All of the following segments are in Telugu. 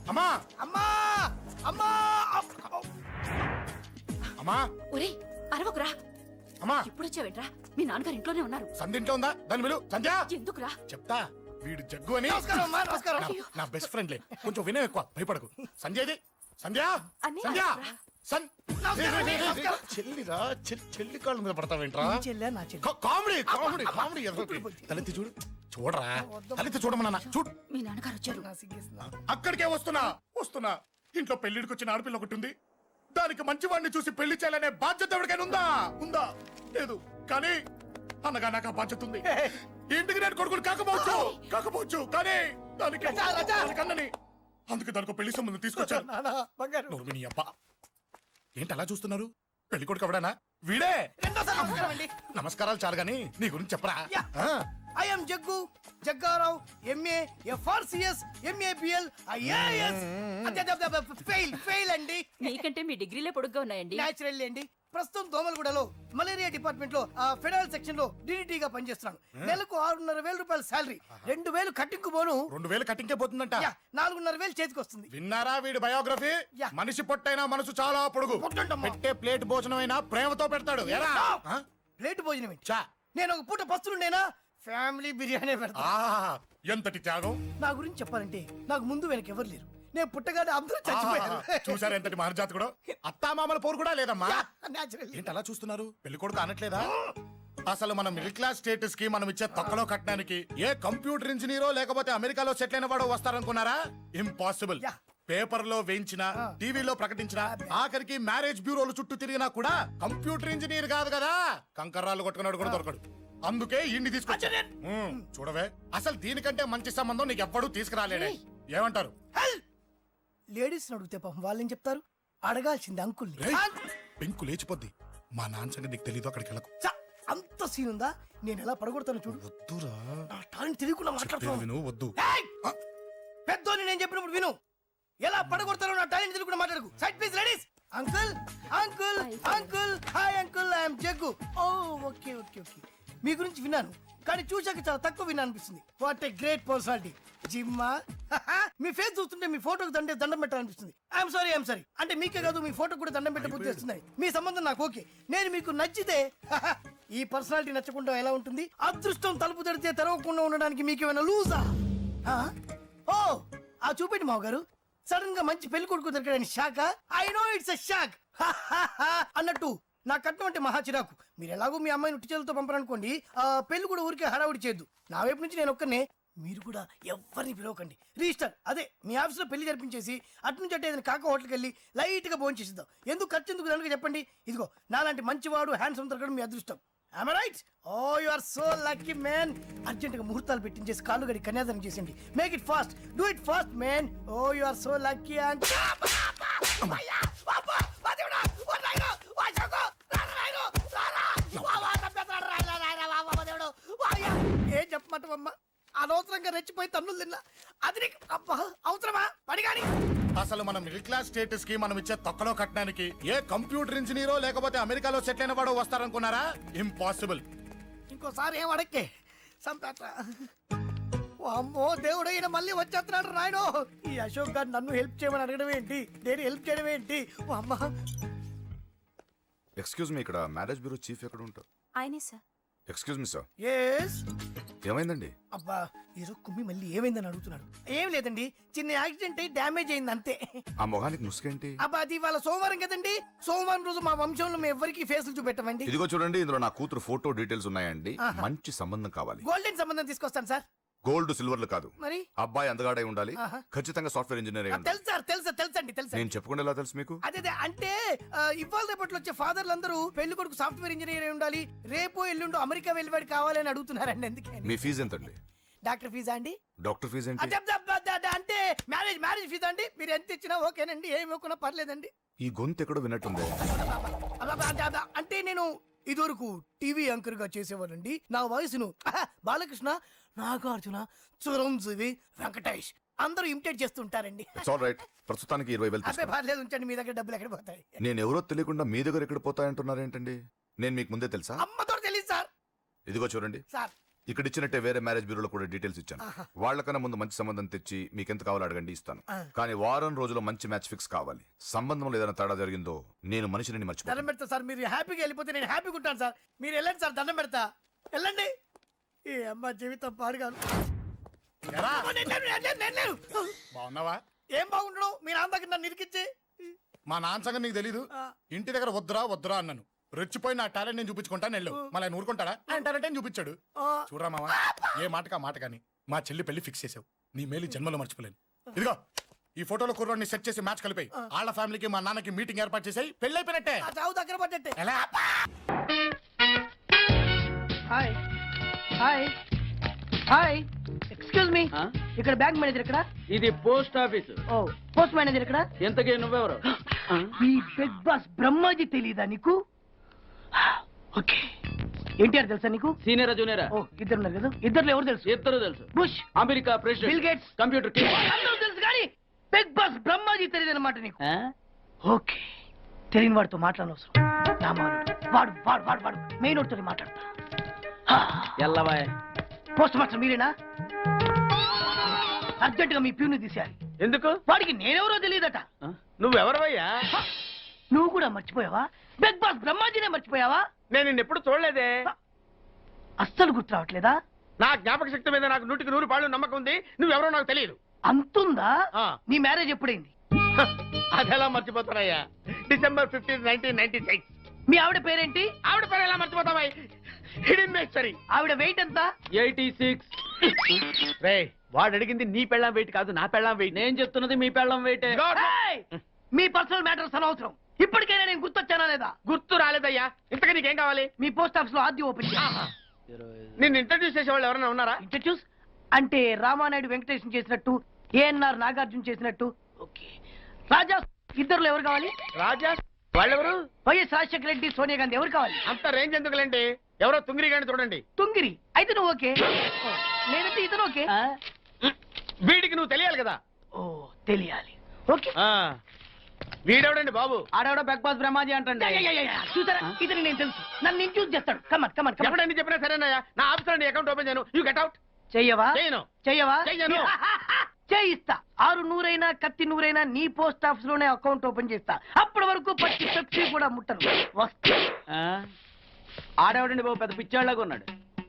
అమ్మా అమ్మా అమ్మా అమ్మా ఒరే అరవకురా. అమ్మా ఇప్పుడు వచ్చావేంట్రా? మీ నాన్నగారు ఇంట్లోనే ఉన్నారు. సంధ్య ఇంట్లో ఉందా? దాని విలు. సంధ్య ఎందుకురా? చెప్తా. వీడు జగ్గు అని నమస్కారం అమ్మా, నమస్కారం. నా బెస్ట్ ఫ్రెండ్లే. కొంచెం వినయం ఎక్కువ, భయపడకు. సంధ్యది సంధ్య అన్నయ్య, సంధ్య రా. నమస్కారం. చెల్లిరా చెల్లి కాళ్ళ మీద పడతావేంట్రా? చెల్లె నా చెల్లి. Comedy comedy comedy. తలెత్తి చూడు. చూడరా, తలెత్తి చూడమన్నా. చూడు. మీ నాన్నగారు వచ్చారు. నా సిగ్గేసింది. అక్కడికే వస్తున్నా. ఇంట్లో పెళ్లిడికి వచ్చిన ఆడపిల్ల ఒకటి ఉంది. దానికి మంచివాడిని చూసి పెళ్లి చేయాలనే బాధ్యత ఎవరికైనా ఉందా? లేదు. కానీ అన్నగా నాకు ఆ బాధ్యత ఉంది. ఇంటికి నేను కొడుకుని కాకపోవచ్చు కానీ దానికన్నని. అందుకే దానికి పెళ్లి సంబంధం తీసుకొచ్చాను. నానా, బంగారు. నువ్వు నీ అబ్బా. ఏంటి అలా చూస్తున్నారు? పెళ్లి కొడుకు ఎవడానా? వీడే. రెండోసారి నమస్కారం అండి. నమస్కారాలు చాలు గాని నీ గురించి చెప్పరా. Yeah. I am Jaggu, Jaggarao, MA, FRCS, MABL, IAS. Fail అండి. మీకంటే మీ డిగ్రీలే పొడుగ్గా ఉన్నాయండి. న్యాచురల్ అండి. ప్రస్తుతం దోమలగూడలో మలేరియా డిపార్ట్మెంట్ లో ఫెడరల్ సెక్షన్ లో DDT గా పనిచేస్తున్నాను. నెలకు 6,500 రూపాయల శాలరీ, 2,000 కట్టింగ్ పోను. 2,000 కట్టింకే పోతుందంట. 4,500 చేతికి వస్తుంది. విన్నారా వీడి బయోగ్రఫీ? యా. మనిషి పొట్టైనా మనసు చాలా పొడుగు. పొట్టంటమ్మా. పెట్టే ప్లేట్ భోజనం అయినా ప్రేమతో పెడతాడు. ఎరా? ఆ? ప్లేట్ భోజనం ఏంటి? చా. నేను ఒక పూట పస్తులుండేనా ఫ్యామిలీ బిర్యానీ పెడతా. ఎంతటి త్యాగం. నా గురించి చెప్పాలంటే నాకు ముందు వెనక ఎవరు లేరు. నేను పుట్టగానే అందరూ చచ్చిపోయారు. చూసారు ఎంతటి మహర్జాత్ కూడా. అత్తామామల పోరు కూడా లేదమ్మా. న్యాచురల్. ఏంటి అలా చూస్తున్నారు? పెళ్లి కొడుకు అనట్లేదా? అసలు మన మిడిల్ క్లాస్ స్టేటస్ కి మనం ఇచ్చే తక్కువలో కట్టడానికి ఏ కంప్యూటర్ ఇంజనీరో లేకపోతే అమెరికాలో సెటిల్ అయిన వాడు వస్తారనుకున్నారా? ఇంపాసిబుల్. యా. పేపర్ లో వేయించిన, టీవీలో ప్రకటించిన, ఆఖరికి మ్యారేజ్ బ్యూరోలు చుట్టూ తిరిగినా కూడా కంప్యూటర్ ఇంజనీర్ కాదు కదా, కంకర్రాలు కొట్టుకున్నాడు కూడా దొరకడు. అందుకే ఇండి తీసుకొచ్చా. చూడవే, అసలు దీనికంటే మంచి సంబంధం నీకు ఎవ్వడూ తీసుకురాలేడే. ఏమంటారు? లేడీస్ అడిగితే పాపం వాళ్ళేం చెప్తారు? అడగాల్సింది అంకుల్ని. పెంకు లేచిపోద్ది. మా నాన్న సంగతి నీకు తెలీదు. అక్కడికి వెళ్ళకు. అంత సీన్ ఉందా? నేను ఎలా పడగొడతాను చూడు. వద్దురా. నా టాలెంట్ తెలియకుండా మాట్లాడుతున్నాను. విను, వద్దు. పెద్దోని నేను చెప్పినప్పుడు విను. ఎలా పడగొడతారో నా టాలెంట్ తెలియకుండా మాట్లాడకు. Side please ladies. Uncle uncle uncle hi uncle, I'm Jaggu. Oh okay okay okay. మీ గురించి విన్నాను కానీ చూశాక చాలా తక్కువ విన్నా అనిపిస్తుంది. What a great personality. జిమ్మా, మీ ఫేస్ చూస్తుంటే మీ ఫోటోకి దండం పెట్టాలనిపిస్తుంది. I'm sorry. అంటే మీకే కాదు, మీ ఫోటో కూడా దండం పెట్టే బుద్ధి వస్తుంది. మీ సంబంధం నాకు ఓకే. నేను మీకు నచ్చితే ఈ పర్సనాలిటీ నచ్చకుండా ఎలా ఉంటుంది? అదృష్టం తలుపు తెరితే తెరవకుండా ఉండడానికి మీకేమైనా లూజా? ఓ ఆ చూపెట్టి మావ గారు. సడన్ గా మంచి పెళ్లి కొడుకు దొరికాడని shock. I know it's a shock అన్నట్టు నా కట్నం అంటే మహా చిరాకు. మీరు ఎలాగో మీ అమ్మాయిని ఉట్టి చేతులతో పంపరనుకోండి, ఆ పెళ్లి కూడా ఊరికే హడావుడి చేయొద్దు. నా వైపు నుంచి నేను ఒక్కనే, మీరు కూడా ఎవరిని పిలవకండి. రిజిస్టర్ అదే మీ ఆఫీస్లో పెళ్లి జరిపించేసి అటు నుంచి అంటే ఏదైనా కాక హోటల్కి వెళ్ళి లైట్ గా భోజనం చేసిద్దాం. ఎందుకు ఖర్చు ఎందుకు దానికి చెప్పండి. ఇదిగో నాలాంటి మంచివాడు హ్యాండ్సమ్ దొరకడం మీ అదృష్టం. Am I right? Oh, you are so lucky, man. Urgent గా ముహూర్తాలు పెట్టించేసి కాళ్ళు గడి కన్యాదానం చేసేయండి. Make it fast. Do it fast, man. Oh, you are so lucky. And ఏం చెప్పమంటావమ్మా? అనవసరంగా రెచ్చిపోయి తన్నులు తిన్నా. అది నీకు అవసరమా? పడిగాని. అసలు మన మిడిల్ క్లాస్ స్టేటస్ కి మనం ఇచ్చే తక్కువలో కట్టడానికి ఏ కంప్యూటర్ ఇంజనీరో లేకపోతే అమెరికాలో సెటిల్ అయిన వాడు వస్తారనుకున్నారా? ఇంపాసిబుల్. ఇంకోసారి ఏం అడక్కే సంపేట. అమ్మో దేవుడు, ఈయన మళ్ళీ వచ్చేస్తున్నాడు రాయడు. ఈ అశోక్ గారు నన్ను హెల్ప్ చేయమని అడగడం ఏంటి? నేను హెల్ప్ చేయడం ఏంటి? అమ్మ. ఎక్స్క్యూజ్ మీ, ఇక్కడ మ్యారేజ్ బ్యూరో చీఫ్ ఎక్కడ ఉంటారు? ఆయనే sir. Excuse me sir. Yes. ఏమైందండి? అబ్బా ఈరోజు కుమ్మి మళ్ళీ ఏమైందని అడుగుతున్నాడు. ఏం లేదండి, చిన్న యాక్సిడెంట్ అయి డ్యామేజ్ అయింది అంతే. ఆ మొహానికి ముసుకేంటి? అబ్బా అది ఇవాళ సోమవారం కదండి. సోమవారం రోజు మా వంశంలో మేము ఎవరికి ఫేస్లు చూపెట్టమండి. ఇదిగో చూడండి, ఇందులో నా కూతురు ఫోటో డీటెయిల్స్ ఉన్నాయండి. మంచి సంబంధం కావాలి. గోల్డెన్ సంబంధం తీసుకొస్తాను సార్. గోల్డ్ సిల్వర్లు కాదు, మరి అబ్బాయి అందగాడై ఉండాలి. ఖచ్చితంగా సాఫ్ట్వేర్ ఇంజనీర్ అయి ఉండాలి. తెలుసు సార్, తెలుసండి. నేను చెప్పకుండా ఎలా తెలుసు మీకు? అదే అంటే ఇవాళ రేపట్లో వచ్చే ఫాదర్లు అందరూ పెళ్లి కొడుకు సాఫ్ట్వేర్ ఇంజనీర్ అయి ఉండాలి, రేపు ఎల్లుండు అమెరికా వెళ్ళివాడు కావాలని అడుగుతున్నారండి. అందుకే. మీ ఫీజు ఎంతండి? డాక్టర్ ఫీజా అండి? డాక్టర్ ఫీజు ఏంటి? అంటే మ్యారేజ్ ఫీజా అండి? మీరు ఎంత ఇచ్చినా ఓకేనండి, ఏమి ఇవ్వకున్నా పర్లేదండి. ఈ గొంతు ఎక్కడో విన్నట్టుంది. అంటే నేను ఇదివరకు టీవీ యాంకర్ గా చేసేవాడండి. నా వయసును బాలకృష్ణ, నాగార్జున, చిరంజీవి, వెంకటేష్ అందరూ ఇమిటేట్ చేస్తుంటారండి. ప్రస్తుతానికి 20,000 అబ్బే పర్లేదు, ఉంచండి. మీ దగ్గర డబ్బులు ఎక్కడ పోతాయి? నేను ఎవరో తెలియకుండా మీ దగ్గర ఎక్కడ పోతాయంటున్నారేంటండి? నేను మీకు ముందే తెలుసా? అమ్మతో తెలియదు సార్. ఇదిగో చూడండి సార్, ఇక్కడ ఇచ్చినట్టే వేరే మ్యారేజ్ బ్యూరోలో కూడా డీటెయిల్స్ ఇచ్చాను. వాళ్ళకన్నా ముందు మంచి సంబంధం తెచ్చి మీకు ఎంత కావాలో అడగండి, ఇస్తాను. కానీ వారం రోజుల్లో మంచి మ్యాచ్ ఫిక్స్ కావాలి. సంబంధంలో ఏదైనా తేడా జరిగిందో నేను మనిషిని దండం మర్చిపోతాను. పెడతా సార్, మీరు హ్యాపీగా వెళ్ళిపోతే నేను హ్యాపీగా ఉంటాను సార్. మీరు వెళ్ళండి సార్, దండం పెడతా. వెళ్ళండి. ఈ అమ్మ జీవితం పాడుగాను. ఎరా నేను లేను. బాగున్నావా? ఏం బాగుండడం, మీ నాన్న దగ్గర నన్ను ఇరికిచ్చి. మా నాన్న సంగతి నీకు తెలీదు. ఇంటి దగ్గర వద్దురా వద్దురా అన్నాను. రెచ్చిపోయి నా టాలెంట్ నేను చూపించుకుంటాను వెళ్ళు. మళ్ళీ ఆయన ఊరుకుంటాడా? ఆయన టాలెంట్ అని చూపించాడు. చూడరా మావా, ఏ మాటకా మాట కానీ మా చెల్లి పెళ్లి ఫిక్స్ చేసావు. నీ మేలు జన్మలో మర్చిపోలేను. ఇదిగో ఈ ఫోటోలో కుర్రాన్ని సెట్ చేసి మ్యాచ్ కలిపాయి. వాళ్ళ ఫ్యామిలీకి మా నాన్నకి మీటింగ్ ఏర్పాటు చేసాయి. పెళ్లి అయిపోయినట్టే. ఆ చావు దగ్గర పడ్డట్టే. ఎలా? Hi hi hi, excuse me, ఇక్కడ బ్యాంక్ మేనేజర్ ఇక్కడ. ఇది పోస్ట్ ఆఫీస్. ఓ, పోస్ట్ మేనేజర్ ఇక్కడ. ఎంతకీ నువ్వెవరు? ఈ బిగ్ బాస్ బ్రహ్మాజీ తెలీదా నీకు? ఓకే, ఎన్టీఆర్ తెలుసా నీకు? సీనియరా జూనియరా? ఓ, ఇద్దరు ఉన్నారు కదా, ఇద్దరు ఎవరు తెలుసు? ఇద్దరు తెలుసు. Bush, America bill president, gates, computer king. అందరూ తెలుసు కానీ బిగ్ బాస్ బ్రహ్మాజీ తెలియదు అనమాట నీకు. ఓకే, తెలియని వాడితో మాట్లాడనవసరం. నా మానుడు వాడు వాడు వాడు వాడు మెయిన్ వాడితో మాట్లాడతా. ఎల్లవాయ్. పోస్ట్ మాస్టర్ మీరేనా? అర్జెంట్ గా మీ ప్యూని తీసేయాలి. ఎందుకు? వాడికి నేనెవరో తెలియదట. నువ్వెవరవయ్యా? నువ్వు కూడా మర్చిపోయావా? బిగ్ బాస్ బ్రహ్మాజీనే మర్చిపోయావా? నేను నిన్నెప్పుడు చూడలేదే. అస్సలు గుర్తు రావట్లేదా? నా జ్ఞాపక శక్తి మీద నాకు 100% నమ్మకం ఉంది. నువ్వెవరో నాకు తెలియదు. అంతుందా? ఆ. నీ మ్యారేజ్ ఎప్పుడైంది? అదెలా మర్చిపోతానయ్యా? December 15, 1996. మీ ఆవిడ పేరేంటి? ఆవిడ పేరు ఎలా మర్చిపోతావా? Hidden mystery. ఆవిడ వెయిట్ ఎంత? 86. రే, వాడు అడిగింది నీ పెళ్ళాం వెయిట్ కాదు, నా పెళ్ళాం వెయిట్. నేను చెప్తున్నది మీ పెళ్ళాం వెయిట్. ఏయ్! మీ పర్సనల్ మ్యాటర్స్ అనవసరం. ఇప్పటికైనా నేను గుర్తొచ్చానా లేదా? గుర్తు రాలేదయ్యా. ఇంతగా నీకేం కావాలి? మీ పోస్ట్ ఆఫీస్ లో ఆద్యం ఓపెన్ చేయాలి. నిన్ను ఇంట్రడ్యూస్ చేసే వాళ్ళు ఎవరైనా ఉన్నారా? ఇంట్రడ్యూస్ అంటే రామానాయుడు వెంకటేశం చేసినట్టు, ఏఎన్ఆర్ నాగార్జున చేసినట్టు. ఓకే, రాజా ఇద్దరులో ఎవరు కావాలి? రాజా వాళ్ళెవరు? వైఎస్ రాజశేఖర రెడ్డి, సోనియా గాంధీ ఎవరు కావాలి? అంత రేంజ్ ఎందుకులేండి, ఎవరో తుంగిరి గాని చూడండి. తుంగిరి అయితే నువ్వు ఓకే, నేనైతే ఇతను ఓకే. వీడికి నువ్వు తెలియాలి కదా. ఓ, తెలియాలి. ఓకే, వీడెవడండి బాబు? ఆడవిడ బిగ్ బాస్ బ్రహ్మాజీ అంటే చూసారా, ఇతను నేను తెలుసు. నన్ను ఇంట్రడ్యూస్ చేస్తాడు. Come on come on come on. ఎవడని చెప్పినా సరేనయ్యా. నా ఆఫీస్ లో అకౌంట్ ఓపెన్ చేయను. You get out. చెయ్యవా? చేయను. చెయ్యవా? చెయ్యను. చేయిస్తా. 6 నూరైనా కత్తి నూరైనా నీ పోస్ట్ ఆఫీస్ లోనే అకౌంట్ ఓపెన్ చేస్తా. అప్పటి వరకు పచ్చి పెప్సీ కూడా ముట్టను. వస్తా. ఆడేవాడండి బాబు, పెద్ద పిచ్చాళ్ళగా ఉన్నాడు.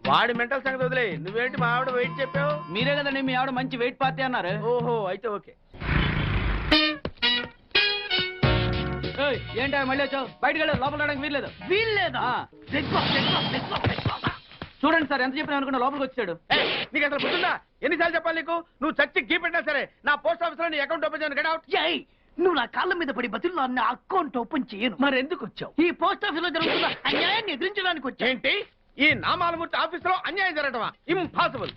వాడి మెంటల్ సంగతి వదిలే. నువ్వేంటి మా ఆవిడ వెయిట్ చెప్పావు? మీరే కదండి మీ ఆవిడ మంచి వెయిట్ పార్టీ అన్నారు. ఓహో, అయితే ఓకే. ఏంటా మళ్ళీ వచ్చావు? బయటకు వెళ్ళదు, లోపల రావడానికి వీల్లేదు. వీల్లేదా? చూడండి సార్, ఎంత చెప్పినా అనుకున్నా లోపలికి వచ్చాడు. నీకు అసలు గుర్తుందా? ఎన్నిసార్లు చెప్పాలి నీకు? నువ్వు చచ్చి గీ పెట్టినా సరే నా పోస్ట్ ఆఫీస్ లో నీ అకౌంట్ ఓపెన్ చేయను. Get out. జై, నువ్వు నా కాళ్ళ మీద పడి బతుల్లో నా అకౌంట్ ఓపెన్ చేయను. మరి ఎందుకు వచ్చావు? ఈ పోస్ట్ ఆఫీస్ లో జరుగుతున్న అన్యాయాన్ని ఎదిరించడానికి వచ్చా. ఏంటి? ఈ నామాలమూర్తి ఆఫీస్ లో అన్యాయం జరగటమా? ఇంపాసిబుల్.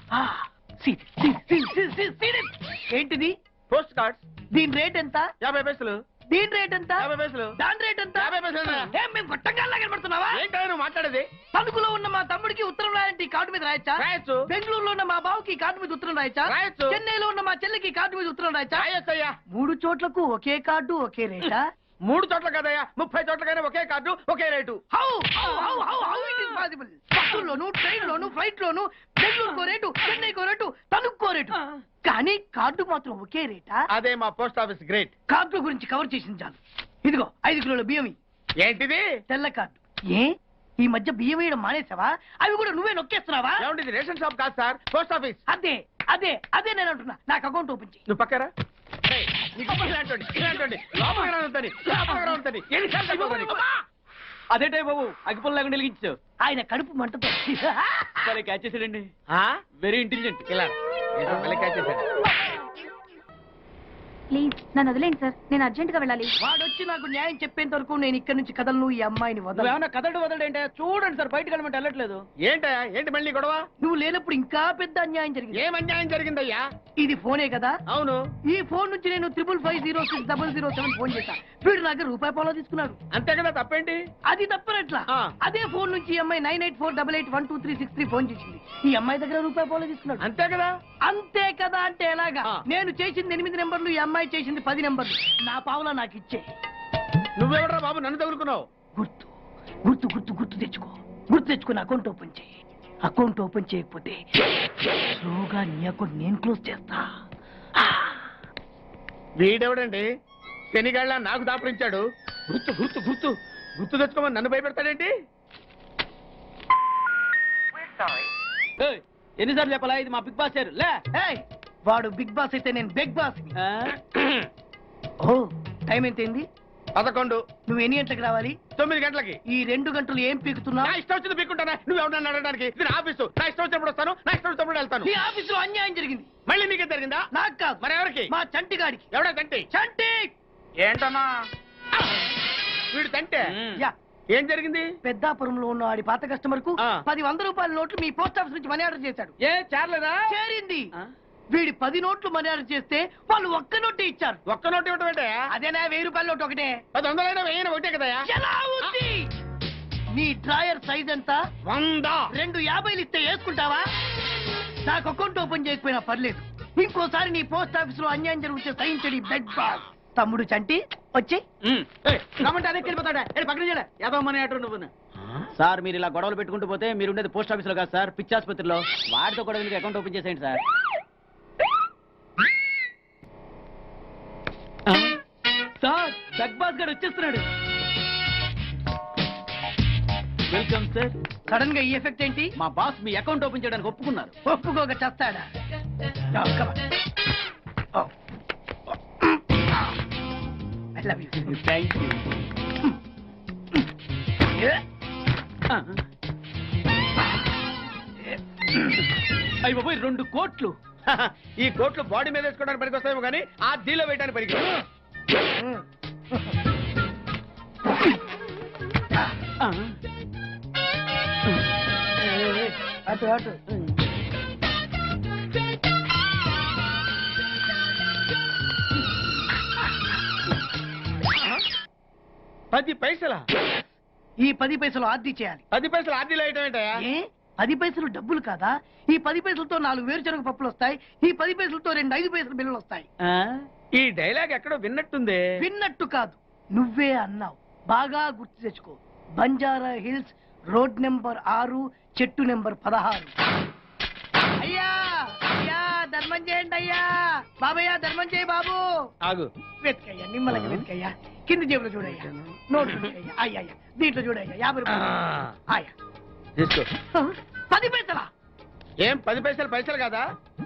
ఏంటిది? Post cards. దీని రేట్ ఎంత? 50 పైసలు. దీని రేట్ ఎంత? 50 పైసలు. దాని రేట్ ఎంత? 50 పైసలు. ఏం మేము గొట్టంగాల్లా కనబడుతున్నావా? ఏంటో నువ్వు మాట్లాడేది? తణుకులో ఉన్న మా తమ్ముడికి ఉత్తరం రాయంటే కార్డు మీద రాయచ్చా? రాయొచ్చు. బెంగళూరులో ఉన్న మా బావుకి కార్డు మీద ఉత్తరం రాయచ్చా? రాయొచ్చు. చెన్నైలో ఉన్న మా చెల్లికి కార్డు మీద ఉత్తరం రాయచ్చా? రాయొచ్చయ్యా. 3 చోట్లకు ఒకే కార్డు ఒకే రేటా? 3 చోట్ల కదయ్యా, 30 చోట్లకైనా ఒకే కార్డు ఒకే rate. How it is possible? బస్సుల్లోను, ట్రైన్లోను, ఫ్లైట్ లోను బెంగళూరుకో రేటు, చెన్నైకో రేటు, తణుక్కో రేటు, కానీ కార్డు మాత్రం ఒకే రేటా? అదే మా పోస్ట్ ఆఫీస్ గ్రేట్. కార్డు గురించి కవర్ చేసింది చాలు. ఇదిగో 5 కిలోల బియ్యం. ఏంటిది? తెల్ల కార్డు. ఏ, ఈ మధ్య బియ్యం వేయడం మానేసావా? అవి కూడా నువ్వే నొక్కేస్తున్నావా? ఏమండి, ఇది రేషన్ షాప్ కాదు సార్, పోస్ట్ ఆఫీస్. అదే అదే అదే నేను అంటున్నా. నాకు అకౌంట్ ఓపెన్ చేయి. నువ్వు పక్కరా. అదేటే బాబు, అగ్గిపుల్ల లేకుండా వెలిగించావు. ఆయన కడుపు మంటతో సరే, క్యాచ్ చేసాడండి. Very intelligent. ఇలా మళ్ళీ క్యాచ్ చేశాడు. ప్లీజ్ నన్ను వదిలేండి సార్, నేను అర్జెంట్ గా వెళ్ళాలి. వాడొచ్చి నాకు న్యాయం చెప్పేంత వరకు నేను ఇక్కడి నుంచి కదలను. ఈ అమ్మాయిని వదలను. ఏమన్నా కదడు వదలంటే చూడండి సార్, బయటకు వెళ్ళమంటే వెళ్ళట్లేదు. ఏంటా? ఏంటి మళ్ళీ గొడవ? నువ్వు లేనప్పుడు ఇంకా పెద్ద అన్యాయం జరిగింది. ఏం అన్యాయం జరిగిందయ్యా? ఇది ఫోనే కదా? అవును. ఈ ఫోన్ నుంచి నేను 555060007 ఫోన్ చేశా. వీడు నాకు రూపాయి పాలో తీసుకున్నాడు. అంతే కదా, తప్పేంటి? అది తప్పనట్లా. ఆ. అదే ఫోన్ నుంచి ఈ అమ్మాయి 9848812363 ఫోన్ చేసింది. ఈ అమ్మాయి దగ్గర రూపాయి పాలో తీసుకున్నాడు. అంతే కదా. అంతే కదా అంటే ఎలాగా? ఆ. నేను చేసింది 8 నెంబర్లు, ఈ అమ్మాయి చేసింది 10 నెంబర్లు. నా పావులా నాకు ఇచ్చే. నువ్వెవడరా బాబు నన్ను తగులుకున్నావు? గుర్తు గుర్తు గుర్తు గుర్తు తెచ్చుకో. గుర్తు తెచ్చుకుని అకౌంట్ ఓపెన్ చేయి. అకౌంట్ ఓపెన్ చేయకపోతే స్లోగా నీ అకౌంట్ నేను క్లోజ్ చేస్తా. వీడెవడండి శనిగాళ్ళ నాకు దాపరించాడు. గుర్తు గుర్తు గుర్తు గుర్తు తెచ్చుకోమని నన్ను భయపెడతాడేంటి? ఏయ్, ఎన్నిసార్లు చెప్పాలా ఇది మా బిగ్ బాస్ సార్ లే. ఏయ్, వాడు బిగ్ బాస్ అయితే నేను బిగ్ బాస్. ఓ టైం ఎంతైంది? 11. నువ్వు ఎన్ని గంటలకు రావాలి? 9 గంటలకి. ఈ 2 గంటలు ఏం పీకుతున్నావు? నా ఇష్టం వచ్చింది పీక్కుంటానా? నువ్వు ఎవరన్నా అడగడానికి? ఇది నా ఆఫీసు. నా ఇష్టం వచ్చినప్పుడు వస్తాను, నా ఇష్టం వచ్చినప్పుడు వెళ్తాను. నీ ఆఫీసులో అన్యాయం జరిగింది. మళ్ళీ నీకే జరిగిందా? నాకు కాదు, మరి ఎవరికి? మా చంటి గాడికి. ఎవడా తంటి? చంటి ఏంటన్నా వీడు తంటే? యా, ఏం జరిగింది? పెద్దాపురంలో ఉన్న వాడి పాత కస్టమర్ కు ఆ. 10 రూపాయల నోట్లు మీ పోస్ట్ ఆఫీస్ నుంచి మనీ ఆర్డర్ చేశాడు. ఏ చేరలేదా? చేరింది. ఆ? వీడి 10 నోట్లు మనీ ఆర్డర్ చేస్తే వాళ్ళు ఒక్క నోటే ఇచ్చారు. ఒక్క నోటు ఇవ్వటం ఏంటే? అదేనా 1000 రూపాయల నోటు ఒకటే. 100 వెయ్యి ఒకటే కదా? ఎలా ఉంది? నీ డ్రాయర్ సైజ్ ఎంత? 100. 2 50 ఇస్తే వేసుకుంటావా? నాకు అకౌంట్ ఓపెన్ చేయకపోయినా పర్లేదు, ఇంకోసారి నీ పోస్ట్ ఆఫీస్ లో అన్యాయం జరిగితే సహించడి బెడ్ బాస్. తమ్ముడు చంటి వచ్చి రమ్మంటే అదే వెళ్ళిపోతాడా? పక్కన చేయలే యాదవ మనీ ఆటో నువ్వు. సార్ మీరు ఇలా గొడవలు పెట్టుకుంటూ పోతే మీరు ఉండేది పోస్ట్ ఆఫీస్ లో కాదు సార్, పిచ్చి ఆసుపత్రిలో. వాడితో కూడా మీకు అకౌంట్ ఓపెన్ చేసేయండి సార్. సార్ బిగ్ బాస్ గారు వచ్చేస్తున్నాడు. Welcome sir. సడన్ గా ఈ ఎఫెక్ట్ ఏంటి? మా బాస్ మీ అకౌంట్ ఓపెన్ చేయడానికి ఒప్పుకున్నారు. ఒప్పుకోక చేస్తాడా? Thank you. అయ్యి బాబోయ్ 2 కోట్లు. ఈ కోట్లు బాడీ మీద వేసుకోవడానికి పనికొస్తాయేమో కానీ ఆ దీలో వేయడానికి పనికి. అటు అటు. పది పైసలా? ఈ 10 పైసలు ఆర్డీ చేయాలి. 10 పైసలు ఆర్డీలో వేయటం ఏంటయా? ఏ 10 పైసలు డబ్బులు కాదా? ఈ 10 పైసలతో 4 వేరుశనగ పప్పులు వస్తాయి. ఈ 10 పైసలతో 2 5 పైసలు బిల్లులు వస్తాయి. ఈ డైలాగ్ ఎక్కడో విన్నట్టుంది. విన్నట్టు కాదు, నువ్వే అన్నావు. బాగా గుర్తు తెచ్చుకో. బంజారా హిల్స్, రోడ్ నెంబర్ 6, చెట్టు నెంబర్ 16. అయ్యా అయ్యా ధర్మం చేయండి అయ్యా. బాబయ్య ధర్మం చేయి బాబు. ఆగు. వెతుకయ్యా, నిమ్మలకి వెతుకయ్యా. కింది జేబులో చూడయ్యా, నోట్లు చూడయ్యా. అయ్యా అయ్యా దీంట్లో చూడయ్యా, 50 రూపాయలు. అయ్యా తీసుకో. 10 పైసలా? ఏం 10 పైసలు పైసలు కాదా?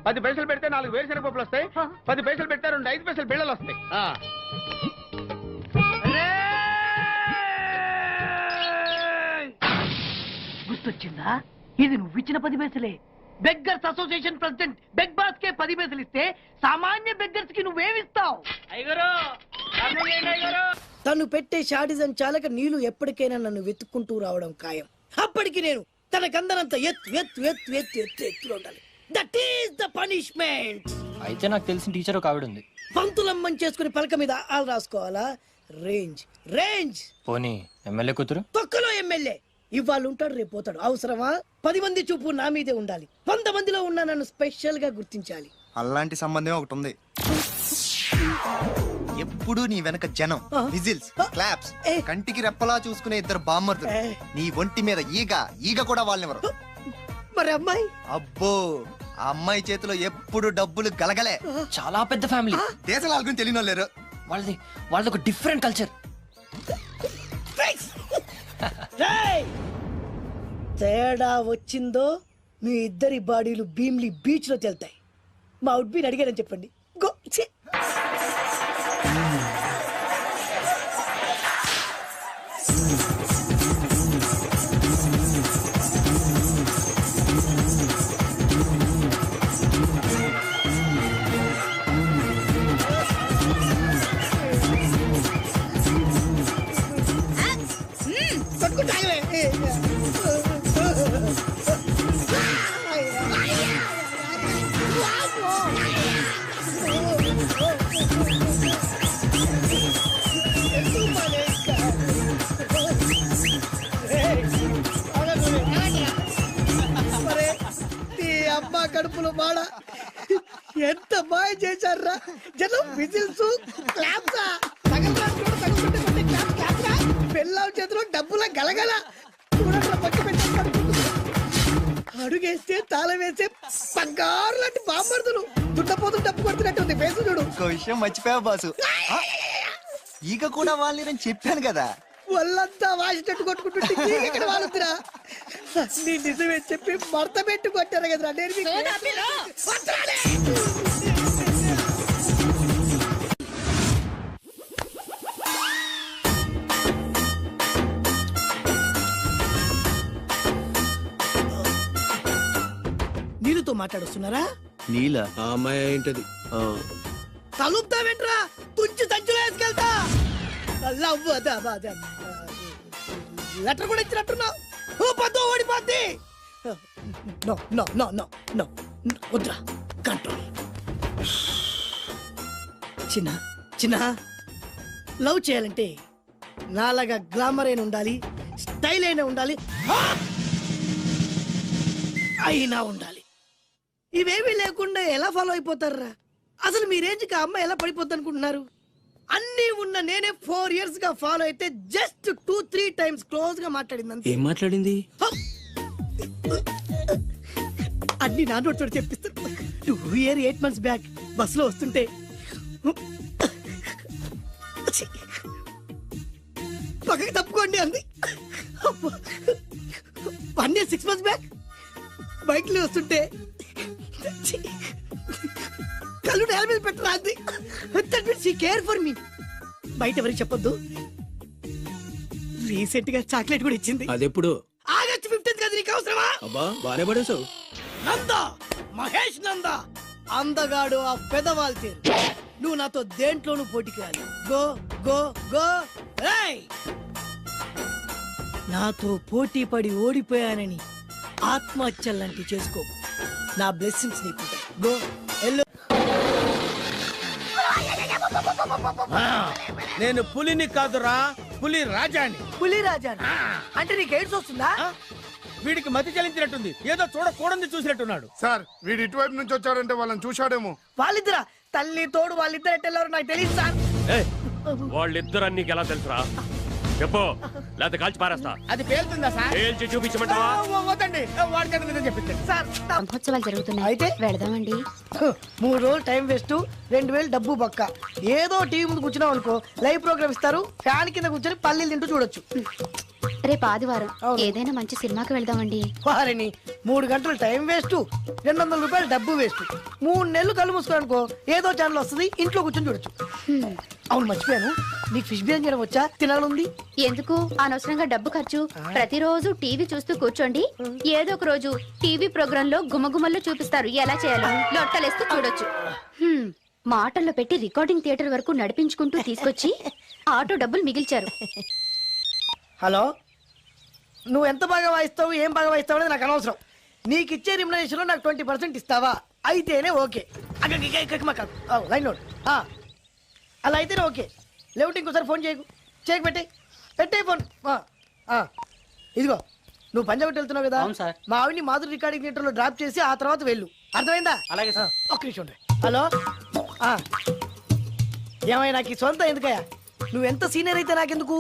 10 పైసలు పెడితే 4 వేరుశనగ పప్పులు వస్తాయి. 10 పైసలు పెడితే 2 5 పైసలు బిళ్ళలు వస్తాయి. గుర్తొచ్చిందా? ఇది నువ్వు ఇచ్చిన 10 పైసలే. Beggars association president big boss కే 10 పైసలు ఇస్తే సామాన్య బెగ్గర్స్ కి నువ్వేమిస్తావు? తను పెట్టే షాడిజం చాలక నీళ్లు ఎప్పటికైనా నన్ను వెతుక్కుంటూ రావడం ఖాయం. అప్పటికి నేను తనకందనంత ఎత్తు ఎత్తు ఎత్తు ఎత్తు ఎత్తు ఎత్తులో ఉండాలి. That is the punishment. అయితే నాకు తెలిసిన టీచర్ ఒక ఆవిడ ఉంది. పంతులమ్మని చేసుకుని పలక మీద ఆలు రాసుకోవాలా? Range range. పోనీ ఎమ్మెల్యే కూతురు? తొక్కలో ఎమ్మెల్యే. ఇవాళ ఉంటాడు, రేపు పోతాడు. అవసరమా? 10 మంది చూపు నా మీదే ఉండాలి. 100 మందిలో ఉన్న నన్ను స్పెషల్ గా గుర్తించాలి. అలాంటి సంబంధం ఒకటి ఉంది. ఎప్పుడు నీ వెనక జనం, విజిల్స్, క్లాప్స్, కంటికి రెప్పలా చూసుకునే 2 బామ్మర్దులు. నీ ఒంటి మీద ఈగ కూడా వాళ్ళెవరు. మరి అమ్మాయి? అబ్బో, ఆ అమ్మాయి చేతిలో ఎప్పుడు డబ్బులు గలగలే. చాలా పెద్ద ఫ్యామిలీ. దేశాల వాళ్ళని తెలియని వాళ్ళు లేరు. వాళ్ళది ఒక డిఫరెంట్ కల్చర్. తేడా వచ్చిందో మీ ఇద్దరి బాడీలు భీమ్లీ బీచ్ లో తేలుతాయి. మా ఉడ్బీని అడిగారని చెప్పండి. గో. కడుపులో బాడ ఎంత బాగా చేశారా జనం. విజిల్స్, క్లాప్సా, పెళ్ళాం చేతిలో డబ్బుల గలగల. చూడండి పక్క అడుగేస్తే తాళం వేస్తే బంగారు లాంటి బామ్మర్దులు దుట్టపోతు డప్పు కొడుతున్నట్టుంది ఫేసు చూడు. ఇంకో విషయం మర్చిపోయావు బాసు. ఈగ కూడా వాళ్ళని చెప్పాను కదా. వాళ్ళంతా వాసినట్టు కొట్టుకుంటుంటే ఇక్కడ వాళ్ళురా నీ నిజమే చెప్పి మడత పెట్టి కొట్టారు కదరా నేను మీకు వదరాలే. నీళ్ళతో మాట్లాడుస్తున్నారా? నీలా ఆ అమ్మాయి ఏంటది? తలుపుతావేంట్రా తుంచి సంచులో వేసుకెళ్తా. లెటర్ కూడా ఇచ్చినట్టున్నావు. పద్దు ఓడిపోద్ది. No no no no no వద్దురా కంట్రోల్. చిన్న చిన్న లవ్ చేయాలంటే నాలాగా గ్లామర్ అయినా ఉండాలి, స్టైల్ అయినా ఉండాలి, అయినా ఉండాలి. ఇవేమీ లేకుండా ఎలా ఫాలో అయిపోతారా? అసలు మీ రేంజ్కి ఆ అమ్మాయి ఎలా పడిపోద్ది అనుకుంటున్నారు? అన్నీ ఉన్న నేనే 4 years గా ఫాలో అయితే జస్ట్ 2-3 times క్లోజ్ గా మాట్లాడింది. ఏం మాట్లాడింది? అన్ని నా నోటితో చెప్పిస్తాను. 2 years 8 months బ్యాక్ బస్సులో వస్తుంటే పక్కకి తప్పుకోండి అంది. 1 year 6 months బ్యాక్ బైక్ లో వస్తుంటే కళ్ళు నేల మీద పెట్టరా అంది. Care for me. బయట ఎవరికి చెప్పొద్దు. రీసెంట్ గా చాక్లెట్ కూడా ఇచ్చింది. అదెప్పుడు? ఆగస్ట్ 15th కదా. నీకు అవసరమా? అబ్బా బానే పడేసావు. నందా, మహేష్ నందా, అందగాడు ఆ పెదవాళ్ళ తీరు. నువ్వు నాతో దేంట్లోనూ పోటీకి రాలి. Go go go. ఏయ్! నాతో పోటీ పడి ఓడిపోయానని ఆత్మహత్యలాంటి చేసుకో. నా బ్లెస్సింగ్స్ నీకుంటాయి. Go yellow. నేను పులిని కాదురా, పులి రాజాని. పులి రాజా అంటే నీకు ఎయిడ్స్ వస్తుందా? వీడికి మతి చలించినట్టుంది. ఏదో చూడకూడదు చూసినట్టున్నాడు. సార్ వీడు ఇటువైపు నుంచి వచ్చాడంటే వాళ్ళని చూశాడేమో. వాళ్ళిద్దరా? తల్లి తోడు వాళ్ళిద్దరు ఎట్టెళ్ళారు నాకు తెలియదు సార్. వాళ్ళిద్దరు నీకు ఎలా తెలుసురా? చెప్పు, లేకపోతే కాల్చి పారేస్తా. అది పేలుతుందా సార్? పేల్చి చూపించమంటావా? వద్దండి, వాడి చేత నిజం చెప్పించండి సార్ బ్రహ్మోత్సవాలు జరుగుతున్నాయి అయితే వెళదామండి. 3 రోజులు టైం వేస్ట్, 2000 డబ్బు బొక్క. ఏదో టీవీ ముందు కూర్చున్నాం అనుకో, లైవ్ ప్రోగ్రామ్ ఇస్తారు, ఫ్యాన్ కింద కూర్చొని పల్లీలు తింటూ చూడొచ్చు. రేపు ఆదివారం ఏదైనా మంచి సినిమాకి వెళ్దామండి. వారిని 3 గంటలు టైం వేస్ట్, 200 రూపాయలు డబ్బు వేస్ట్. 3 నెలలు కళ్ళు మూసుకో అనుకో, ఏదో ఛానల్ వస్తుంది, ఇంట్లో కూర్చొని చూడొచ్చు. అవును మర్చిపోయాను, నీకు ఫిష్ బిర్యానీ చేయడం వచ్చా? తినాలంది. ఎందుకు అనవసరంగా డబ్బు ఖర్చు? ప్రతిరోజు టీవీ చూస్తూ కూర్చోండి, ఏదో ఒక రోజు టీవీ ప్రోగ్రామ్ లో గుమగుమల్లో చూపిస్తారు ఎలా చేయాలో. లొట్టలేస్తూ చూడొచ్చు. మాటల్లో పెట్టి రికార్డింగ్ థియేటర్ వరకు నడిపించుకుంటూ తీసుకొచ్చి ఆటో డబ్బులు మిగిల్చారు. హలో, నువ్వు ఎంత బాగా వాయిస్తావు, ఏం బాగా వాయిస్తావు అనేది నాకు అనవసరం. నీకు ఇచ్చే రిమ్యునరేషన్ లో నాకు 20% ఇస్తావా? అయితేనే ఓకే. Line load. అలా అయితేనే ఓకే. లేవుంటే ఇంకోసారి ఫోన్ చేయకు. పెట్టే ఫోన్. ఇదిగో నువ్వు పంజాబ్ వెళ్తున్నావు కదా, అవును సార్. మా ఆవిడ్ని మాధురి రికార్డింగ్ థియేటర్ లో డ్రాప్ చేసి ఆ తర్వాత వెళ్ళు. అర్థమైందా? అలాగే సార్. ఒక్క నిమిషం ఉండు. హలో, ఏమయ్య నాకు ఈ సొంత ఎందుకయ్యా? నువ్వెంత సీనియర్ అయితే నాకెందుకు?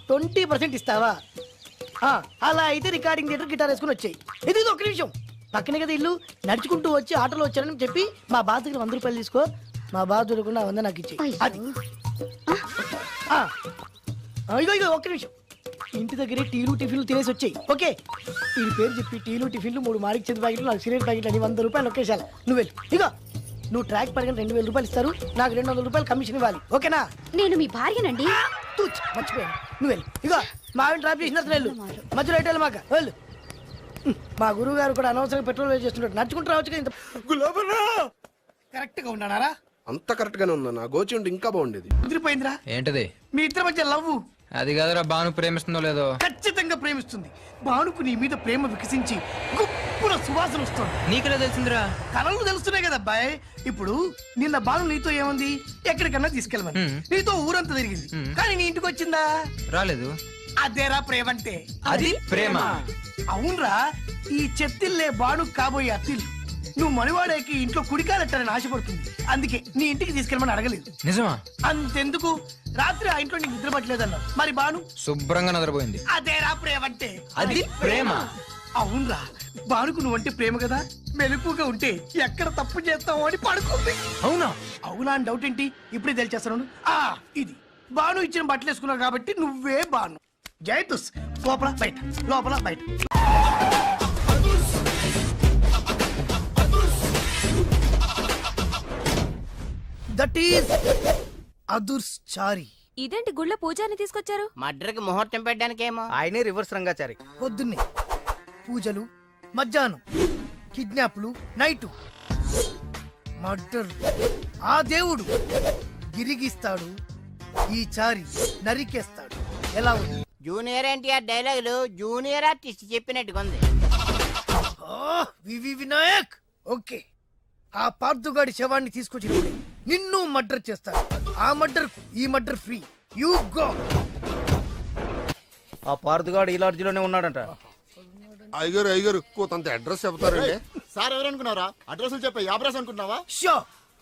20% ఇస్తావా? అలా అయితే రికార్డింగ్ థియేటర్ గిటార్ వేసుకుని వచ్చాయి. ఇది ఒక్క నిమిషం. పక్కనే కదా ఇల్లు, నడుచుకుంటూ వచ్చి ఆటోలో వచ్చానని చెప్పి మా బాధ దగ్గర 100 రూపాయలు తీసుకో. మా బాధ దొరకకుండా 100 నాకు ఇచ్చి. అది ఇగో ఒక్క నిమిషం. ఇంటి దగ్గరే టీలు టిఫిన్లు తినేసి వచ్చాయి. ఓకే, ఈ పేరు చెప్పి టీలు టిఫిన్లు 3 మారికి చెంది ప్యాకెట్లు, 4 సిగరెట్ ప్యాకెట్లు అని 100 రూపాయలు ఒకేసారి. నువ్వు వెళ్ళు. ఇగో నువ్వు ట్రాక్ పడిన 2000 రూపాయలు ఇస్తారు, నాకు 200 రూపాయలు కమిషన్ ఇవ్వాలి. ఓకేనా? నేను మీ భార్యనండి. మర్చిపోయాను. నువ్వు వెళ్ళు. ఇగో మా ఆవిడ డ్రాప్ చేసిన వెళ్ళు. మధ్యలో ఎటు మాక వెళ్ళు. మా గురువు గారు కూడా అనవసరంగా పెట్రోల్ వేస్ట్ చేస్తుంటాడు. నడుచుకుంటూ రావచ్చు కదా. ఇంత కరెక్ట్ గా ఉన్నారా? అంత కరెక్ట్ గానే ఉందా? నా గోచి ఉంటే ఇంకా బాగుండేది. కుదిరిపోయిందిరా. ఏంటది? మీ ఇద్దరి మధ్య లవ్. అది కాదురా, బాను ప్రేమిస్తుందో లేదో. ఖచ్చితంగా ప్రేమిస్తుంది. బానుకు నీ మీద ప్రేమ వికసించి గుప్పున సువాసన వస్తుంది. నీకెలా తెలిసిందిరా? కళలు తెలుస్తున్నాయి కదా అబ్బాయి. ఇప్పుడు నిన్న బాను నీతో ఏముంది, ఎక్కడికన్నా తీసుకెళ్ళమని నీతో ఊరంతా తిరిగింది, కానీ నీ ఇంటికి వచ్చిందా? రాలేదు. అదేరా ప్రేమ అంటే. అది ప్రేమ. అవునరా, ఈ చెత్తిల్లే బాను కాబోయే అత్తిల్లు. నువ్వు మనవాడేకి ఇంట్లో కుడికాలెట్టాలని ఆశపడుతుంది, అందుకే నీ ఇంటికి తీసుకెళ్ళమని అడగలేదు. నిజమా? అంతెందుకు, రాత్రి ఆ ఇంట్లో నీకు నిద్ర పట్టలేదన్నావు, మరి బాను శుభ్రంగా నిద్రపోయింది. అదేరా ప్రేమ అంటే. అది ప్రేమ. అవునరా, బానుకు నువ్వంటే ప్రేమ కదా, మెలకుగా ఉంటే ఎక్కడ తప్పు చేస్తావు అని పడుకుంది. అవునా? అవునా అని డౌట్ ఏంటి, ఇప్పుడే తెలిచేస్తాను. ఇది బాను ఇచ్చిన బట్టలు వేసుకున్నావు కాబట్టి నువ్వే బాను. జైతుస్ లోపల బయట, లోపల బయట. దట్ ఈస్ అదుర్చారి. ఇదేంటి గుళ్ళ పూజాని తీసుకొచ్చారు? మడ్రకి ముహూర్తం పెట్టడానికేమో. ఆయనే రివర్స్ రంగాచారి. పొద్దున్నే పూజలు, మధ్యాహ్నం కిడ్నాప్లు, నైటు మర్డర్. ఆ దేవుడు గిరిగిస్తాడు, ఈ చారి నరికేస్తాడు. ఎలా ఉంది? జూనియర్ ఎన్టీఆర్ డైలాగులు జూనియర్ ఆర్టిస్ట్ చెప్పినట్టుగా ఉంది. వివి వినాయక్. ఓకే, ఆ పార్థుగాడి శవాన్ని తీసుకొచ్చినప్పుడు నిన్ను మర్డర్ చేస్తాడు. ఆ మర్డర్ ఈ మర్డర్ ఫ్రీ. You go. ఆ పార్థుగాడు ఈ లాడ్జిలోనే ఉన్నాడంట. అయ్యగారు కొంత అడ్రస్ చెప్తారండి. సార్ ఎవరనుకున్నారా? అడ్రస్ చెప్పే యాబ్రాస్ అనుకున్నావా? షో.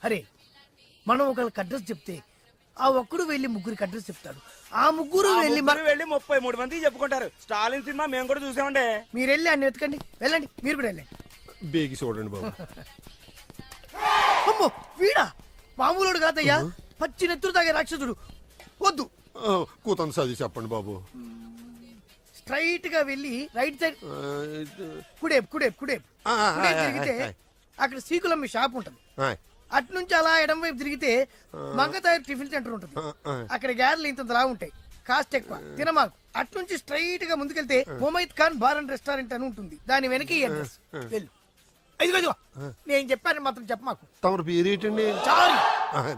అరే, మనం ఒకరికి అడ్రస్ చెప్తే ఆ ఒక్కడు వెళ్ళి ముగ్గురికి అడ్రస్ చెప్తాడు. ఆ ముగ్గురు వెళ్ళి 33 మందికి చెప్పుకుంటారు. స్టాలిన్ సినిమా మేము కూడా చూసామండి. మీరు వెళ్ళి అన్ని వెతకండి. వెళ్ళండి, మీరు కూడా వెళ్ళండి. బేగి చూడండి బాబు. అమ్మో, వీడా? మామూలుడు కాదయ్యా, పచ్చి నెత్తురు తాగే రాక్షసుడు. వద్దు, కూతంత చదివి చెప్పండి బాబు. స్ట్రైట్ గా వెళ్ళి రైట్ సైడ్ కుడేపు కుడేపు కుడేపు కుడేపు తిరిగితే అక్కడ సీకులమ్మి షాప్ ఉంటది. అటు నుంచి అలా ఎడం వైపు తిరిగితే మంగతాయి టిఫిన్ సెంటర్ ఉంటుంది. అక్కడ గ్యారెలు ఇంత లా ఉంటాయి, కాస్ట్ ఎక్కువ, తినమాకు. అటు నుంచి స్ట్రైట్ గా ముందుకెళ్తే Mumaith Khan bar and restaurant అని ఉంటుంది. దాని వెనక ఈ అడ్రస్. వెళ్ళు. ఇదిగో నేను చెప్పాను మాత్రం చెప్పమాకు. తమరు పేరేటండి? చాలు.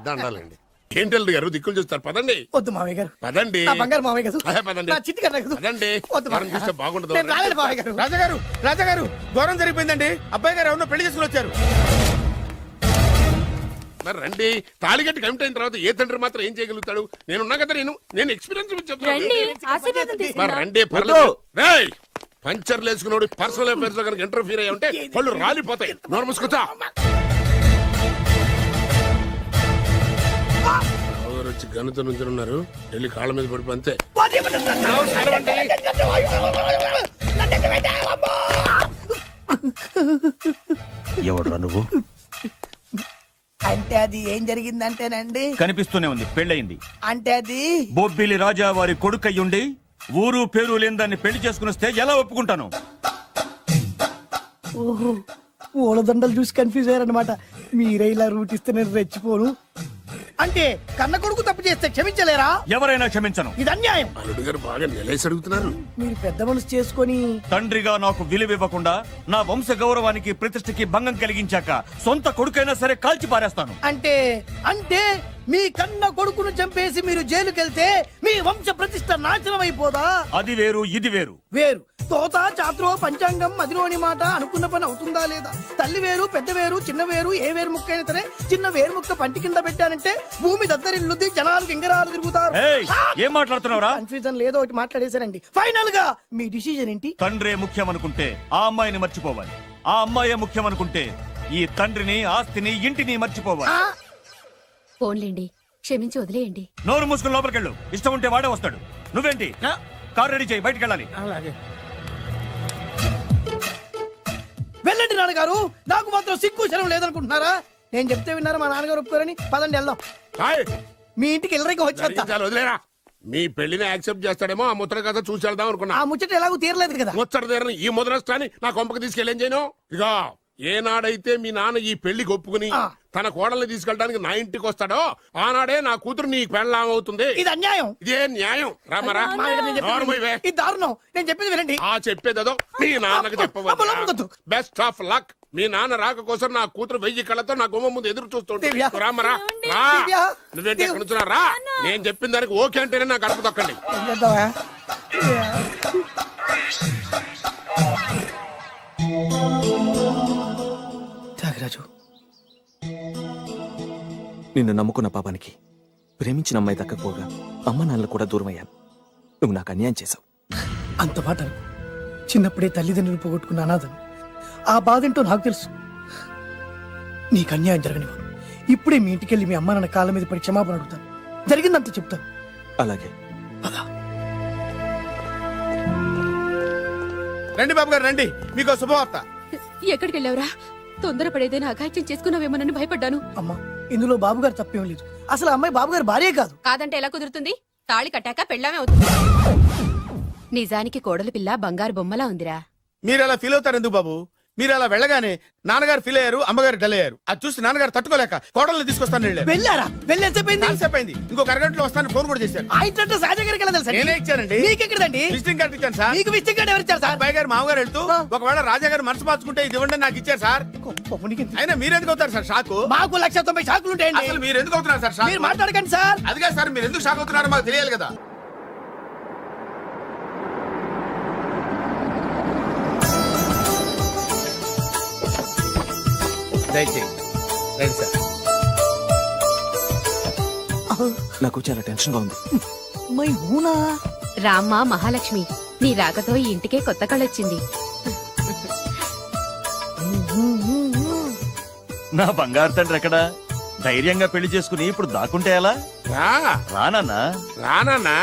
దండాలండి. ఏంటల్లుడు గారు దిక్కులు చూస్తారు, పదండి. వద్దు మామయ్య గారు. పదండి. నా బంగారు మామయ్య గారు. పదండి. నా చిట్టి గారు కదా. పదండి. వద్దు మనం చూస్తే బాగుండదు. నేను రాలేదు మామయ్య గారు. రాజాగారు దూరం జరిగిపోయిందండి. అబ్బాయి గారు ఎవరినో పెళ్లి చేసుకుని వచ్చారు. మరి రండి. తాళిగట్టి కమిట్ అయిన తర్వాత ఏ తండ్రి మాత్రం ఏం చేయగలుగుతాడు? నేనున్నా కదా, నేను ఎక్స్పీరియన్స్ చెప్తాను. మరి రండి, పర్లేదు. రేయ్, పంచర్లు వేసుకున్నాడు పర్సనల్ అఫైర్స్ లో కనుక ఇంటర్ఫీర్ అయ్యి ఉంటే పళ్ళు రాలిపోతాయి. నోరు మూసుకొచ్చా. వచ్చి గణిత నుంచి ఉన్నారు, వెళ్ళి కాళ్ళ మీద పడిపో అంతే. ఎవడురా నువ్వు? అంటే అది ఏం జరిగిందంటేనండి, కనిపిస్తూనే ఉంది, పెళ్ళయింది. అంటే అది బొబ్బిలి రాజా వారి కొడుకయ్యుండి ఊరు పేరు లేని దాన్ని పెళ్లి చేసుకుని వస్తే ఎలా ఒప్పుకుంటాను? ఓహో, పూలదండలు చూసి కన్ఫ్యూజ్ అయ్యారనమాట. మీరే ఇలా రూట్ ఇస్తే నేను రెచ్చిపోను. అంటే కన్న కొడుకు తప్పు చేస్తే క్షమించలేరా? ఎవరైనా క్షమించను. ఇది అన్యాయం. అల్లుడు గారు బాగా నిలేసి అడుగుతున్నారు. మీరు పెద్ద మనసు చేసుకొని తండ్రిగా నాకు విలువివ్వకుండా నా వంశ గౌరవానికి ప్రతిష్టకి భంగం కలిగించాక సొంత కొడుకైనా సరే కాల్చి పారేస్తాను. అంటే అంటే మీ కన్న కొడుకును చంపేసి మీరు జైలుకెళ్తే మీ వంశ ప్రతిష్ట నాశనం అయిపోదా? అది వేరు, ఇది వేరు. వేరు. తోత చాత్రో పంచాంగం మదిలోని మాట అనుకున్న పని అవుతుందా లేదా? తల్లి వేరు, పెద్ద వేరు, చిన్న వేరు, ఏ వేరు ముక్క అయినా సరే చిన్న వేరు ముక్క పంటి కింద పెట్టానంటే భూమి దద్దరిల్లుద్ది, జనాలు గింగరాలు తిరుగుతారు. ఏం మాట్లాడుతున్నావురా? కన్ఫ్యూజన్ లేదో ఒకటి మాట్లాడేశారండి. ఫైనల్ గా మీ డిసిజన్ ఏంటి? తండ్రే ముఖ్యం అనుకుంటే ఆ అమ్మాయిని మర్చిపోవాలి. ఆ అమ్మాయే ముఖ్యం అనుకుంటే ఈ తండ్రిని, ఆస్తిని, ఇంటిని మర్చిపోవాలి. ఫోన్లేండి, క్షమించి వదిలేయండి. నోరు మూసుకుని లోపలికెళ్ళు. ఇష్టం ఉంటే వాడే వస్తాడు. నువ్వేంటి? కార్ రెడీ చేయి, బయటికి వెళ్ళాలి. వెళ్ళండి నాన్నగారు. నాకు మాత్రం సిగ్గు శరం లేదనుకుంటున్నారా? నేను చెప్తే విన్నారా? మా నాన్నగారు ఒప్పుకోరని. పదండి వెళ్దాం. మీ ఇంటికి వెళ్ళరికి వచ్చి వదిలేరా. మీ పెళ్లిని యాక్సెప్ట్ చేస్తాడేమో ఆ ముద్ర కథ చూసి వెళ్దాం అనుకున్నా. ఆ ముచ్చట ఎలాగో తీరలేదు కదా. ముచ్చట తీరని ఈ ముద్రష్టాన్ని నా కొంపకి తీసుకెళ్ళేం చేయను. ఇక ఏనాడైతే మీ నాన్న ఈ పెళ్లికి ఒప్పుకుని తన కోడల్ని తీసుకెళ్ళడానికి నా ఇంటికి వస్తాడో ఆనాడే నా కూతురు నీ పెళ్ళాం అవుతుంది. ఇది అన్యాయం. ఇదే న్యాయం. రామరా, ఇది దారుణం. నేను చెప్పేది వినండి. ఆ చెప్పేదో మీ నాన్నకు చెప్పవచ్చు. Best of luck. మీ నాన్న రాక కోసం నా కూతురు 1000 కళ్ళతో నా గుమ్మ ముందు ఎదురు చూస్తుంటే రామరా, రా. నువ్వేంటి ఎక్కడ నుంచున్నా? రా. నేను చెప్పిన దానికి ఓకే అంటేనే నాకు గడప తొక్కండి. త్యాగరాజు, నిన్ను నమ్ముకున్న పాపానికి ప్రేమించిన అమ్మాయి దక్కకపోగా అమ్మ నాన్నలు కూడా దూరం అయ్యాను. నువ్వు నాకు అన్యాయం చేశావు. అంత మాట చిన్నప్పుడే తల్లిదండ్రులు పోగొట్టుకున్న అనాథను. ఆ బాధ ఏంటో నాకు తెలుసు. నీకు అన్యాయం జరగనివ్వను. ఇప్పుడే మీ ఇంటికెళ్ళి మీ అమ్మ నాన్న కాళ్ళ మీద పడి క్షమాపణ అడుగుతాను. జరిగిందంత చెప్తాను. అలాగే. రండి బాబు గారు రండి, మీకు శుభవార్త. ఎక్కడికి వెళ్ళావురా? తొందరపడేదైనా అఘాయిత్యం చేసుకున్నావేమోనని భయపడ్డాను. అమ్మా ఇందులో బాబు గారు తప్పేం లేదు. అసలు అమ్మాయి బాబు గారు భార్య కాదు. కాదంటే ఎలా కుదురుతుంది? తాళి కట్టాక పెళ్ళామే అవుతుంది. నిజానికి కోడలి పిల్ల బంగారు బొమ్మలా ఉందిరా. మీరు అలా ఫీల్ అవుతారు ఎందుకు బాబు? మీరు అలా వెళ్ళగానే నాన్నగారు ఫీల్ అయ్యారు, అమ్మగారు డల్ అయ్యారు. అది చూసి నాన్నగారు తట్టుకోలేక కోడల్ని తీసుకొస్తాను వెళ్ళారా? వెళ్ళేసేపోయింది. అయింది. ఇంకొక అరగంటలో వస్తాను ఫోన్ కూడా చేశారు. ఆ ఇంట్లో సాజా గారికి ఎలా తెలుసా? నేనే ఇచ్చానండి. మీకెక్కడండి? విజిటింగ్ కార్డు ఇచ్చాను సార్. మీకు విజిటింగ్ కార్డు ఎవరు ఇచ్చారు సార్? అబ్బాయి గారు మామగారు వెళ్తూ ఒకవేళ రాజా గారు మనసు మార్చుకుంటే ఇది ఇవ్వండి నాకు ఇచ్చారు సార్. అయినా మీరు ఎందుకు అవుతారు సార్ షాకు? మాకు 190 షాకులు ఉంటాయండి. అసలు మీరు ఎందుకు అవుతున్నారు సార్ షాక్? మీరు మాట్లాడకండి సార్. అదిగా సార్, మీరు ఎందుకు షాక్ అవుతున్నారో మాకు తెలియాలి కదా. దయచేయండి రండి సార్. నాకు చాలా టెన్షన్ గా ఉంది. మై హూనా రామ్మ మహాలక్ష్మి, నీ రాకతో ఈ ఇంటికే కొత్త కళొచ్చింది. నా బంగారు తండ్రి ఎక్కడా? ధైర్యంగా పెళ్లి చేసుకుని ఇప్పుడు దాక్కుంటే ఎలా? రానన్నా రానా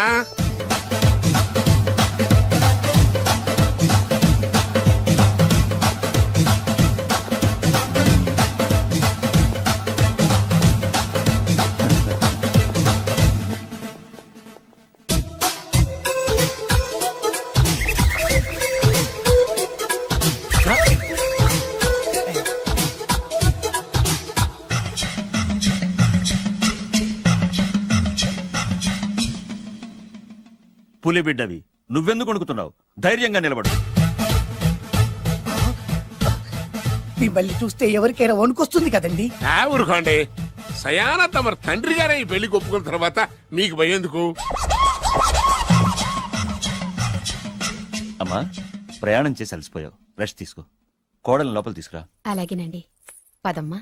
పులి బిడ్డవి, నువ్వెందుకు వణుకుతున్నావు? ధైర్యంగా నిలబడు. మిమ్మల్ని చూస్తే ఎవరికైనా వణుకొస్తుంది కదండి. ఊరుకోండి. సయాన తమ తండ్రి గారే ఈ పెళ్లి ఒప్పుకున్న తర్వాత మీకు భయందుకు? అమ్మా ప్రయాణం చేసి అలసిపోయావు, రెస్ట్ తీసుకో. కోడలు లోపల తీసుకురా. అలాగేనండి, పదమ్మా.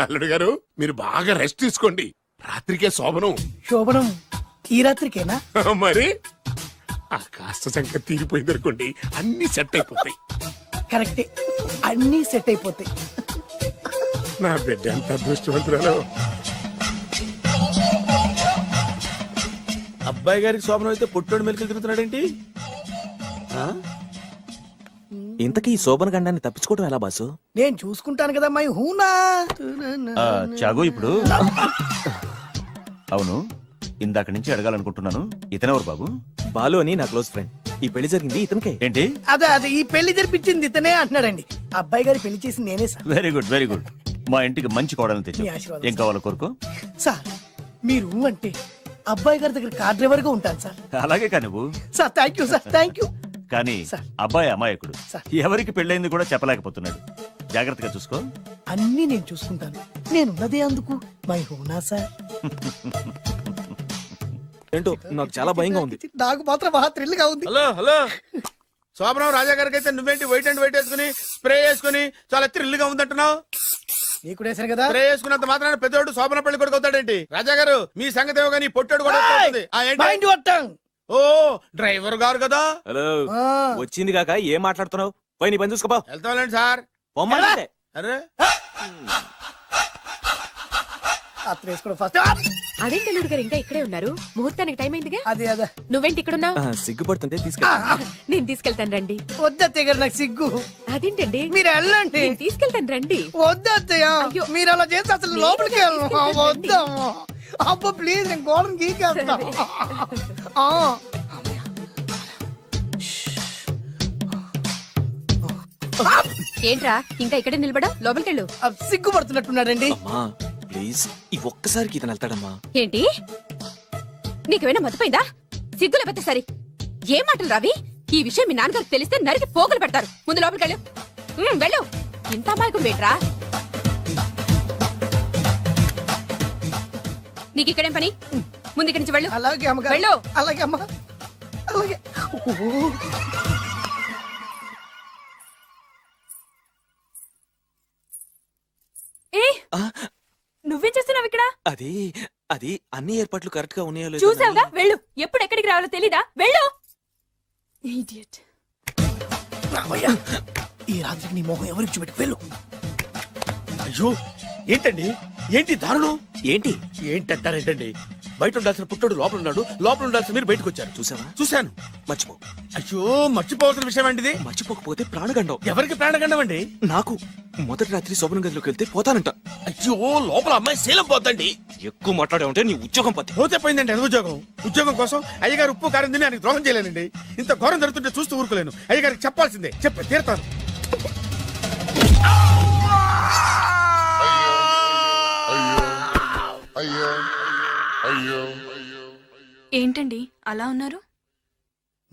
అల్లుడు గారు మీరు బాగా రెస్ట్ తీసుకోండి, రాత్రికే శోభనం. శోభనం ఈ రాత్రికేనా? మరి ఆ కాస్త సంఖ్య తీరిపోయింది అనుకోండి, అన్ని సెట్ అయిపోతాయి. కరెక్టే, అన్నీ సెట్ అయిపోతాయి. నా బిడ్డ ఎంత అదృష్టవంతురాలు. అబ్బాయి గారికి శోభనం అయితే పుట్టోడు మెలికలు తిరుగుతున్నాడేంటి? ఇంతకీ ఈ శోభన గండాన్ని తప్పించుకోవడం ఎలా బాసు? నేను చూసుకుంటాను కదా మై హూనా. చాగు ఇప్పుడు. అవును, ఇందాక నుంచి అడగాలనుకుంటున్నాను, ఇతనెవరు బాబు? బాలు అని నా క్లోజ్ ఫ్రెండ్. ఈ పెళ్లి జరిగింది ఇతనికే. ఏంటి? అదే ఈ పెళ్లి జరిపించింది ఇతనే అంటున్నాడండి. అబ్బాయి గారి పెళ్లి చేసింది నేనే sir. Very good very good. మా ఇంటికి మంచి కోడలను తెచ్చు. మీ ఆశీర్వాదం ఏం కావాలో కోరుకో. సార్ మీరు అంటే అబ్బాయి గారి దగ్గర కార్ డ్రైవర్ గా ఉంటాను సార్. అలాగే కానీ నువ్వు. Sir thank you sir, thank you. కానీ సార్. అబ్బాయి అమాయకుడు, సార్. ఎవరికి పెళ్ళైంది కూడా చెప్పలేకపోతున్నాడు. జాగ్రత్తగా చూసుకో. అన్ని నేను చూసుకుంటాను, నేనున్నదే అందుకు మై హూనా సార్. ఏంటో నాకు చాలా భయంగా ఉంది. నాకు మాత్రం బాగా థ్రిల్ గా ఉంది. హలో హలో, శోభనం రాజా గారికి అయితే నువ్వేంటి వైట్ అండ్ వైట్ వేసుకుని స్ప్రే వేసుకుని చాలా థ్రిల్ గా ఉందంటున్నావు? నీకు వేసాను కదా. స్ప్రే వేసుకున్నంత మాత్రాన పెద్దోడు శోభన పెళ్లి కొడుకు అవుతాడేంటి? రాజా గారు మీ సంగతి ఏమో కానీ పొట్టోడు కూడా అవుతుంది. Mind your tongue. ఓ డ్రైవర్ గారు కదా. హలో, వచ్చింది కాక ఏం మాట్లాడుతున్నావు? పోయి నీ పని చూసుకోపో. వెళ్తాంలేండి సార్. పొమ్మంటే అరే అత్త వేసుకోవడం ఫస్ట్. అదేంటి అల్లుడు గారు ఇంకా ఇక్కడే ఉన్నారు? ముహూర్తానికి టైం అయిందిగా. అదే అదే. నువ్వేంటి ఇక్కడున్నావు? సిగ్గుపడుతుంటే తీసుకెళ్ళి. నేను తీసుకెళ్తాను రండి. వద్దత్తయ్య గారు, నాకు సిగ్గు. అదేంటండి? మీరు వెళ్ళండి. నేను తీసుకెళ్తాను రండి. వద్దత్తయ్య, అయ్యో. మీరు అలా చేస్తే అసలు లోపలికి వెళ్ళను. వద్దమ్మా. అబ్బా ప్లీజ్, నేను గోడను గీకేస్తా. ఏంట్రా ఇంకా ఇక్కడే నిలబడా? లోపలికెళ్ళు. సిగ్గుపడుతున్నట్టున్నాడండి. అమ్మా ప్లీజ్, ఈ ఒక్కసారికి ఇతను వెళ్తాడమ్మా. ఏంటి నీకేమైనా మతిపోయిందా? సిగ్గు లేకపోతే సరే. ఏం మాటలు రావి? ఈ విషయం మీ నాన్నగారికి తెలిస్తే నరికి పోగులు పెడతారు. ముందు లోపలికెళ్ళు. వెళ్ళు. ఇంత అమాయకుడు వేట్రా? నీకు ఇక్కడేం పని? ముందు ఇక్కడి నుంచి వెళ్ళు. అలాగే అమ్మగారు. వెళ్ళు. అలాగే అమ్మా, అలాగే. నువ్వేం చేస్తున్నావు ఇక్కడ? అది అది అన్ని ఏర్పాట్లు కరెక్ట్ గా ఉన్నాయో లేదో చూసావుగా, వెళ్ళు. ఎప్పుడు ఎక్కడికి రావాలో తెలీదా? వెళ్ళు. Idiot. రామయ్య, ఈ రాత్రికి నీ మొహం ఎవరికి చూపెట్టి వెళ్ళు. అయ్యో ఏంటండి, ఏంటి దారుణం? ఏంటి ఏంటంటారేంటండి? బయట ఉండాల్సిన పుట్టోడు లోపల ఉన్నాడు, లోపల ఉండాల్సిన మీరు బయటకు వచ్చారు. చూసావా? చూశాను. మర్చిపో. అయ్యో, మర్చిపోవాల్సిన విషయం అండి ఇది. మర్చిపోకపోతే ప్రాణగండం. ఎవరికి ప్రాణగండం అండి? నాకు మొదటి రాత్రి శోభన గదిలోకి వెళ్తే పోతానంట. అయ్యో, లోపల అమ్మాయి శీలం పోతండి. ఎక్కువ మాట్లాడే ఉంటే నీ ఉద్యోగం పత్తి. పోతే పోయిందండి అది ఉద్యోగం. ఉద్యోగం కోసం అయ్యగారు ఉప్పు కారం తిని ఆయనకు ద్రోహం చేయలేనండి. ఇంత ఘోరం జరుగుతుంటే చూస్తూ ఊరుకోలేను. అయ్యగారికి చెప్పాల్సిందే, చెప్పి తీరుతాను. ఏంటండి అలా ఉన్నారు?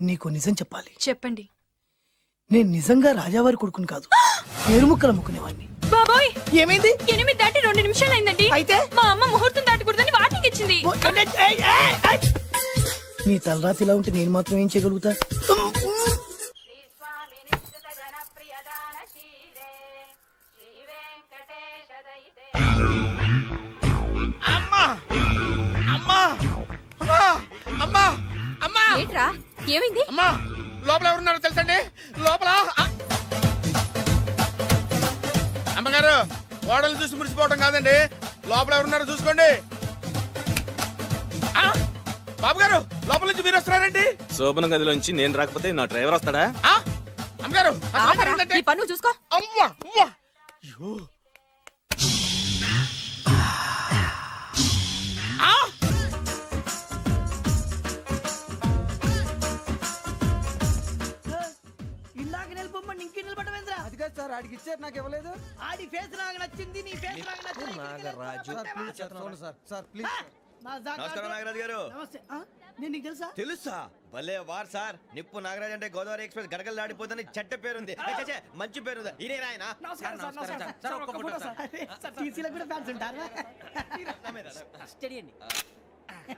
నీకు నిజం చెప్పాలి. చెప్పండి. నేను నిజంగా రాజావారి కొడుకుని కాదు, ఏరుముక్కల ముక్కునేవాడిని. బాబోయ్, ఏమైంది? 8 దాటి 2 నిమిషాలు అయిందండి. అయితే మా అమ్మ ముహూర్తం దాటకూడదని వార్నింగ్ ఇచ్చింది. నీ తలరాతి ఇలా ఉంటే నేను మాత్రం ఏం చేయగలుగుతా? అమ్మా అమ్మా అమ్మా అమ్మా అమ్మా ఏంట్రా, ఏమైంది? అమ్మా, లోపల ఎవరున్నారో తెలుసండి? లోపల అమ్మగారు, ఓడలు చూసి మురిసిపోవడం కాదండి, లోపల ఎవరున్నారో చూసుకోండి. బాబు గారు, లోపల నుంచి మీరు వస్తున్నారండి? శోభన గదిలోంచి నేను రాకపోతే నా డ్రైవర్ వస్తాడా? అమ్మగారు, ఈ పన్ను చూసుకో. అమ్మా అమ్మా, అయ్యో. ఇందాక నిలబొమ్మని ఇంకే నిలబడమేంద్రా? అది కాదు సార్, ఆడికి ఇచ్చారు, నాకు ఇవ్వలేదు. ఆడి ఫేస్ నాకు నచ్చింది, నీ ఫేస్ నాకు నచ్చింది. Sir please. నమస్కారం నాగరాజు గారు. నమస్తే. నేను నీకు తెలుసా? తెలుసా? భలే వార్ సార్. నిప్పు నాగరాజ్ అంటే గోదావరి ఎక్స్ప్రెస్ గడగలు దాడిపోతుంది చెట్ట పేరుంది, మంచి పేరుంది. ఇదే ఆయన. నమస్కారం సార్. నమస్కారం సార్. ఒక్క ఫోటో సార్. సార్ టీసీలో కూడా ఫ్యాన్స్ ఉంటారా? స్టడీయండి.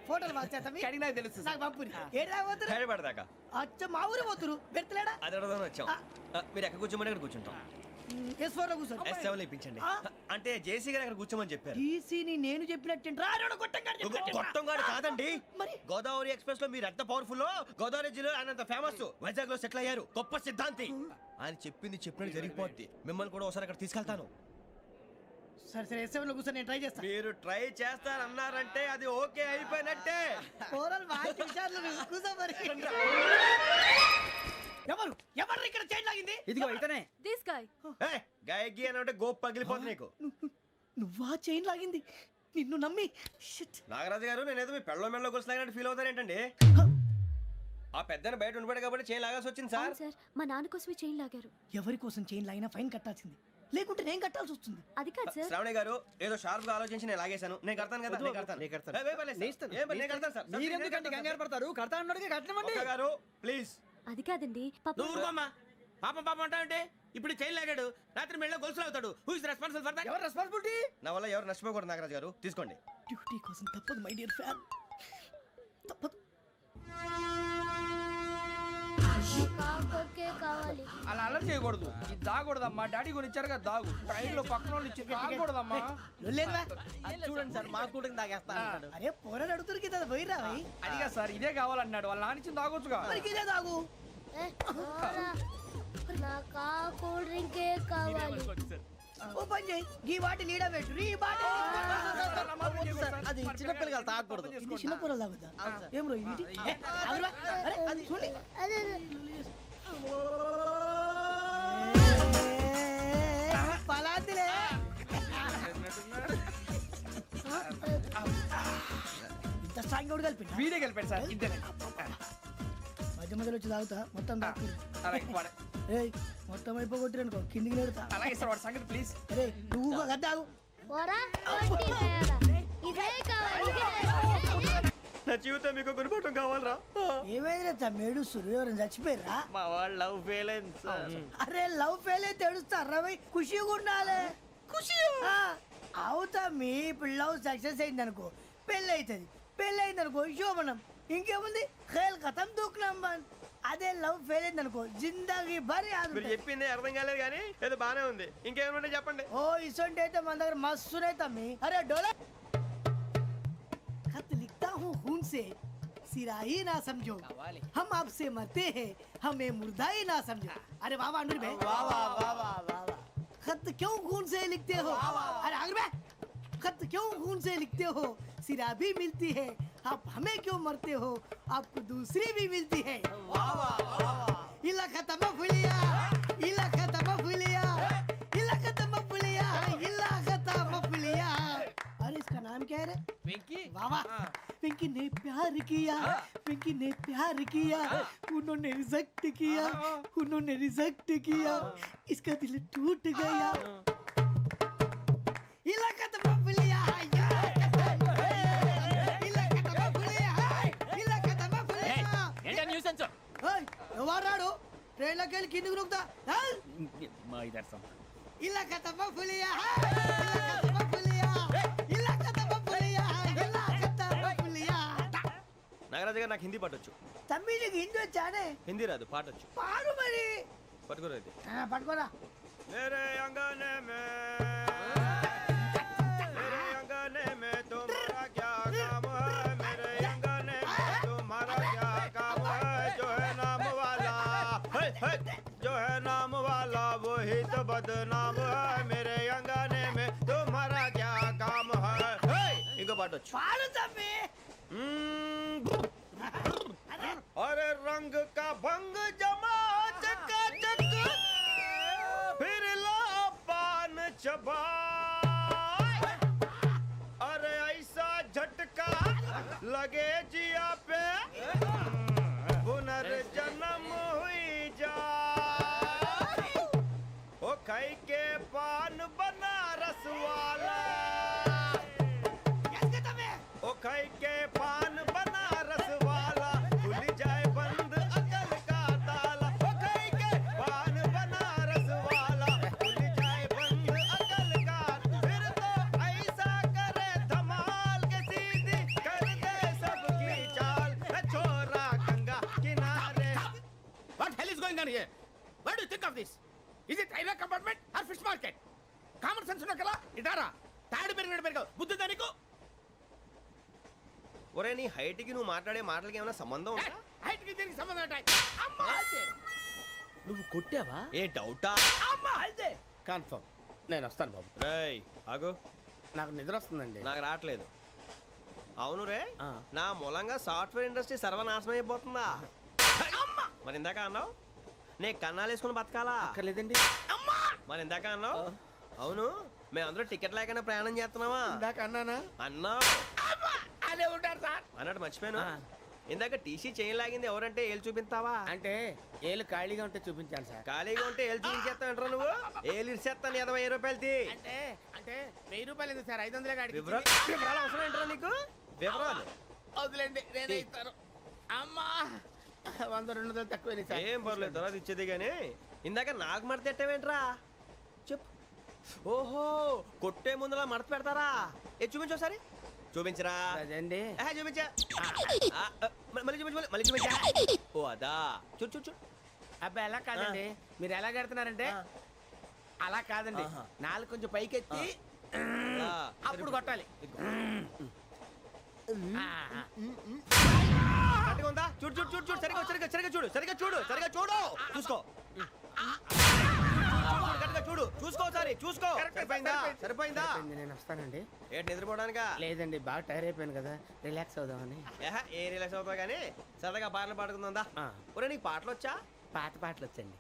ఫోటోలు బాగా చేస్తాం. కడిగినా తెలుసు. నాకు పంపుని. ఏడా పోతురు? హైదరాబాద్. అచ్చా, మా ఊరు పోతురు. పెడతలేడా? అది అడగదామని వచ్చాం. మీరు ఎక్కడ కూర్చోమని అక్కడ కూర్చుంటాం. S4 లో కూర్చో. S7 ఇప్పించండి. అంటే జేసీ గారు అక్కడ కూర్చోమని చెప్పారు. టీసీని నేను చెప్పినట్టు రాడు గొట్టంగాడు కాదండి. గోదావరి ఎక్స్ప్రెస్ లో మీరు ఎంత పవర్ఫుల్, గోదావరి జిల్లా ఆయన ఫేమస్. వైజాగ్ లో సెటిల్ అయ్యారు, గొప్ప సిద్ధాంతి. ఆయన చెప్పింది చెప్పినట్టు జరిగిపోద్ది. మిమ్మల్ని కూడా ఒకసారి అక్కడ తీసుకెళ్తాను. సరే సరే, S7 లో కూర్చొని నేను ట్రై చేస్తాను. మీరు ట్రై చేస్తారన్నారంటే అది ఓకే అయిపోయినట్టే. ఓరల్ వాటి విషయాలు కూర్చో మరి. ఎవరు ఎవరు ఇక్కడ చైన్ లాగింది? ఇదిగో ఇతనే. This guy. గాయకి అని అంటే గోప్ పగిలిపోతుంది నీకు. నువ్వా చైన్ లాగింది? నిన్ను నమ్మి. షిట్. నాగరాజు గారు, నేనేదో మీ పెళ్ళ మెళ్ళలో గురిసిలాగినట్టు ఫీల్ అవుతారేంటండి? ఆ పెద్దని బయట ఉండిపోయాడు కాబట్టి చైన్ లాగాల్సి వచ్చింది సార్. సార్, మా నాన్న కోసమే చైన్ లాగారు. ఎవరి కోసం చైన్ లాగినా ఫైన్ కట్టాల్సింది, లేకుంటే నేను కట్టాల్సి వస్తుంది. అది కాదు సార్. శ్రావణి గారు, ఏదో షార్ప్ గా ఆలోచించి నేను లాగేశాను. నేను కడతాను కదా. నేను కడతాను. నేను కడతాను సార్. మీరెందుకంటే కంగారు పడతారు? కడతా అన్నాడుగా, కట్టమండి. గారు ప్లీజ్. అది కాదండి, పాపం అంటే ఇప్పుడు చైన్ లాగాడు, రాత్రి మెళ్ళ గొలుసులు అవుతాడు. Who is responsible for that? ఎవరు రెస్పాన్సిబిలిటీ? నా వల్ల ఎవరు నష్టపోకూడదు నాగరాజు గారు, తీసుకోండి. డ్యూటీ కోసం తప్పదు మై డియర్ ఫ్యాన్, తప్పదు. అలా అలర్ట్ చేయకూడదు. ఇది దాగకూడదమ్మా. డాడీ కొని ఇచ్చారు కదా దాగు. ట్రైన్ లో పక్కన వాళ్ళు ఇచ్చి దాగకూడదమ్మా. చూడండి సార్, మా కూడా తాగేస్తా. అరే పోరాడు అడుగుతారు కదా, పోయిరా. అదిగా సార్, ఇదే కావాలన్నాడు. వాళ్ళ నానిచ్చింది తాగొచ్చుగా. మరి ఇదే తాగు. ఓ పని చేయి, ఈ బాటి లీడ పెట్టు. ఈ బాటి అది చిన్నపిల్లలు తాగకూడదు. చిన్నపిల్లలు తాగుతా. ఏం రో ఇది? అరే అది చూడండి. పలాతిలే. ఇంత స్ట్రాంగ్ కూడా కలిపి వీడే కలిపాడు సార్. ఇంతేనే. మధ్య మధ్యలో వచ్చి తాగుతా, మొత్తం తాగు. మొత్తం అయిపోగొట్టి అనుకో, కిందికి నేడుతా. అలాగే సార్, వాడి సంగతి ప్లీజ్. అరే నువ్వు గద్దాగు. నా జీవితం మీకు గురిపటం కావాలరా? ఏమైందా మేడుస్తురు? ఎవరైనా చచ్చిపోయారా? మా వాళ్ళు లవ్ ఫెయిల్ అయింది సార్. అరే లవ్ ఫెయిల్ అయితే ఏడుస్తారా? ఖుషిగా ఉండాలి. ఖుషి అవుతా. మీ ఇప్పుడు లవ్ సక్సెస్ అయింది అనుకో, పెళ్ళి అవుతుంది. పెళ్ళి అయింది అనుకో శోభనం. ఇంకేముంది, ఖేల్ ఖతం దూకునాం బాన్. అదే లవ్ ఫెయిల్ అయింది అనుకో, జిందగీ భరి. మీరు చెప్పింది అర్థం కాలేదు కానీ ఏదో బానే ఉంది. ఇంకేమైనా చెప్పండి. ఓ ఇసొంటి అయితే మన దగ్గర మస్తునే తమ్మి. అరే డోలా खत लिखता हूँ खून से, सिरा ही ना समझो, हम आपसे मरते हैं, हमें मुर्दा ही ना समझो. अरे वाह वाह अनुर भाई, वाह वाह वाह वाह वाह. खत क्यों खून से लिखते हो? अरे अनुर भाई, खत क्यों खून से लिखते हो? सिरा भी मिलती है, आप हमें क्यों मरते हो, आपको दूसरी भी मिलती है। इला खत्म फुलिया, इला खत्म फुलिया, इला खत्म फुलिया, इला खत्म फुलिया। अरे इसका नाम क्या है रे? వెంకీ वाह वाह। पिंकी ने प्यार किया, पिंकी ने प्यार किया, उन्होंने रिजेक्ट किया, उन्होंने रिजेक्ट किया, इसका दिल टूट गया। इलाका तो बबलिया, इलाका तो बबलिया, इलाका तो बबलिया। ఏంటా న్యూసెన్స్ ओए, ఎవరాడు ట్రైన్ లోకి వెళ్ళి కిందికి నొక్కుతా? మా ఇదర్సం ఇలాకా तो बबलिया, इलाका तो बबलिया, इलाका तो बबलिया, इलाका तो बबलिया। నాగరాజు గారు నాకు హిందీ పాటొచ్చు. తమ్మి నీకు హిందీ వచ్చానే? హిందీ రాదు పాటొచ్చు. పాడు మరి. పట్టుకోరైతే పట్టుకోరా. मेरे अंगने में मेरे अंगने में तुम्हारा क्या काम है, मेरे अंगने में तुम्हारा क्या काम है, जो है नाम वाला जो है नाम वाला वही तो बदनाम है, मेरे अंगने में तुम्हारा क्या काम है। इनको पाटो పాడు తమ్మి. अरे रंग का भंग जमा चकाचक फिर ला पान चबा, अरे ऐसा झटका लगे जिया पे पुनर्जन्म हुई जा, ओ खाई के पान बनारस वाला, ओ खाई के पान बनारस वाला, खुल जाए बंद अकल का ताला, ओ खाई के पान बनारस वाला, खुल जाए बंद अकल का, फिर तो ऐसा करे धमाल के सीधी कर दे सबकी चाल, छोरा गंगा किनारे। What hell is going on here? What do you think of this? Is it railway compartment or fish market? Common sense ఉన్న కదా ఇటారా తాడి పెరిగినట్టు పెరగవు బుద్ధి దానికి. ఒరే నీ హైట్ కి నువ్వు మాట్లాడే మాటలకి ఏమైనా సంబంధం ఉందా? హైట్ కి దీనికి సంబంధం ఉంటాయి. అమ్మా అదే నువ్వు కొట్టావా? ఏ డౌటా? అమ్మా అదే కన్ఫర్మ్. నేను వస్తాను బాబు. రేయ్ ఆగు, నాకు నిద్ర వస్తుందండి. నాకు రావట్లేదు. అవును రే, నా మూలంగా సాఫ్ట్వేర్ ఇండస్ట్రీ సర్వనాశనం అయిపోతుందా? మరి ఇందాక అన్నావు నే కన్నాలు వేసుకుని బతకాలా? అక్కర్లేదండి. మరి ఇందాక అన్నావు అవును మేమందరూ టికెట్ లేకుండా ప్రయాణం చేస్తున్నావా? ఇందాక అన్నానా? అన్నావు. అదే ఉంటారు సార్. అన్నట్టు మర్చిపోయాను, ఇందాక టీసీ చేయి లాగింది ఎవరంటే ఏళ్ళు చూపిస్తావా? అంటే ఏళ్ళు ఖాళీగా ఉంటే చూపించాను సార్. ఖాళీగా ఉంటే ఏళ్ళు చూపించేస్తానంటారా నువ్వు? ఏళ్ళు ఇచ్చేస్తాను 20 రూపాయలది. అంటే అంటే 1000 రూపాయలు ఎందుకు సార్? 500 కాడికి వివరాలు అవసరం ఏంటరా నీకు? వివరాలు వదిలేండి, నేనే ఇస్తాను. అమ్మా 100-200 తక్కువ సార్. ఏం పర్లేదు, తర్వాత ఇచ్చేది కానీ ఇందాక నాకు మడత పెట్టావేంట్రా? చెప్పు. ఓహో కొట్టే ముందులా మడత పెడతారా? ఏ చూపించు ఒకసారి. చూపించరా? అదండి. చూపించా. మళ్ళీ చూపించు, మళ్ళీ చూపించా. ఓ అదా, చూడు చూడు చూడు. అబ్బా ఎలా కాదండి, మీరు ఎలా కడుతున్నారంటే అలా కాదండి, నాలుగు కొంచెం పైకెత్తి అప్పుడు కొట్టాలి. ఉందా? చూడు చూడు చూడు చూడు, సరిగా సరిగా సరిగా చూడు, సరిగా చూడు, సరిగా చూడు, చూసుకో. చూడు చూసుకో, సరే చూసుకో. సరిపోయిందా? సరిపోయిందా? నేను వస్తానండి. ఏంటి నిద్రపోవడానికా? లేదండి, బాగా టైర్ అయిపోయాను కదా, రిలాక్స్ అవుదామని. ఏ రిలాక్స్ అవుతావు కానీ సరదాగా పాటలు పాడుకుందా? ఒరే నీకు పాటలు వచ్చా? పాత పాటలు వచ్చండి.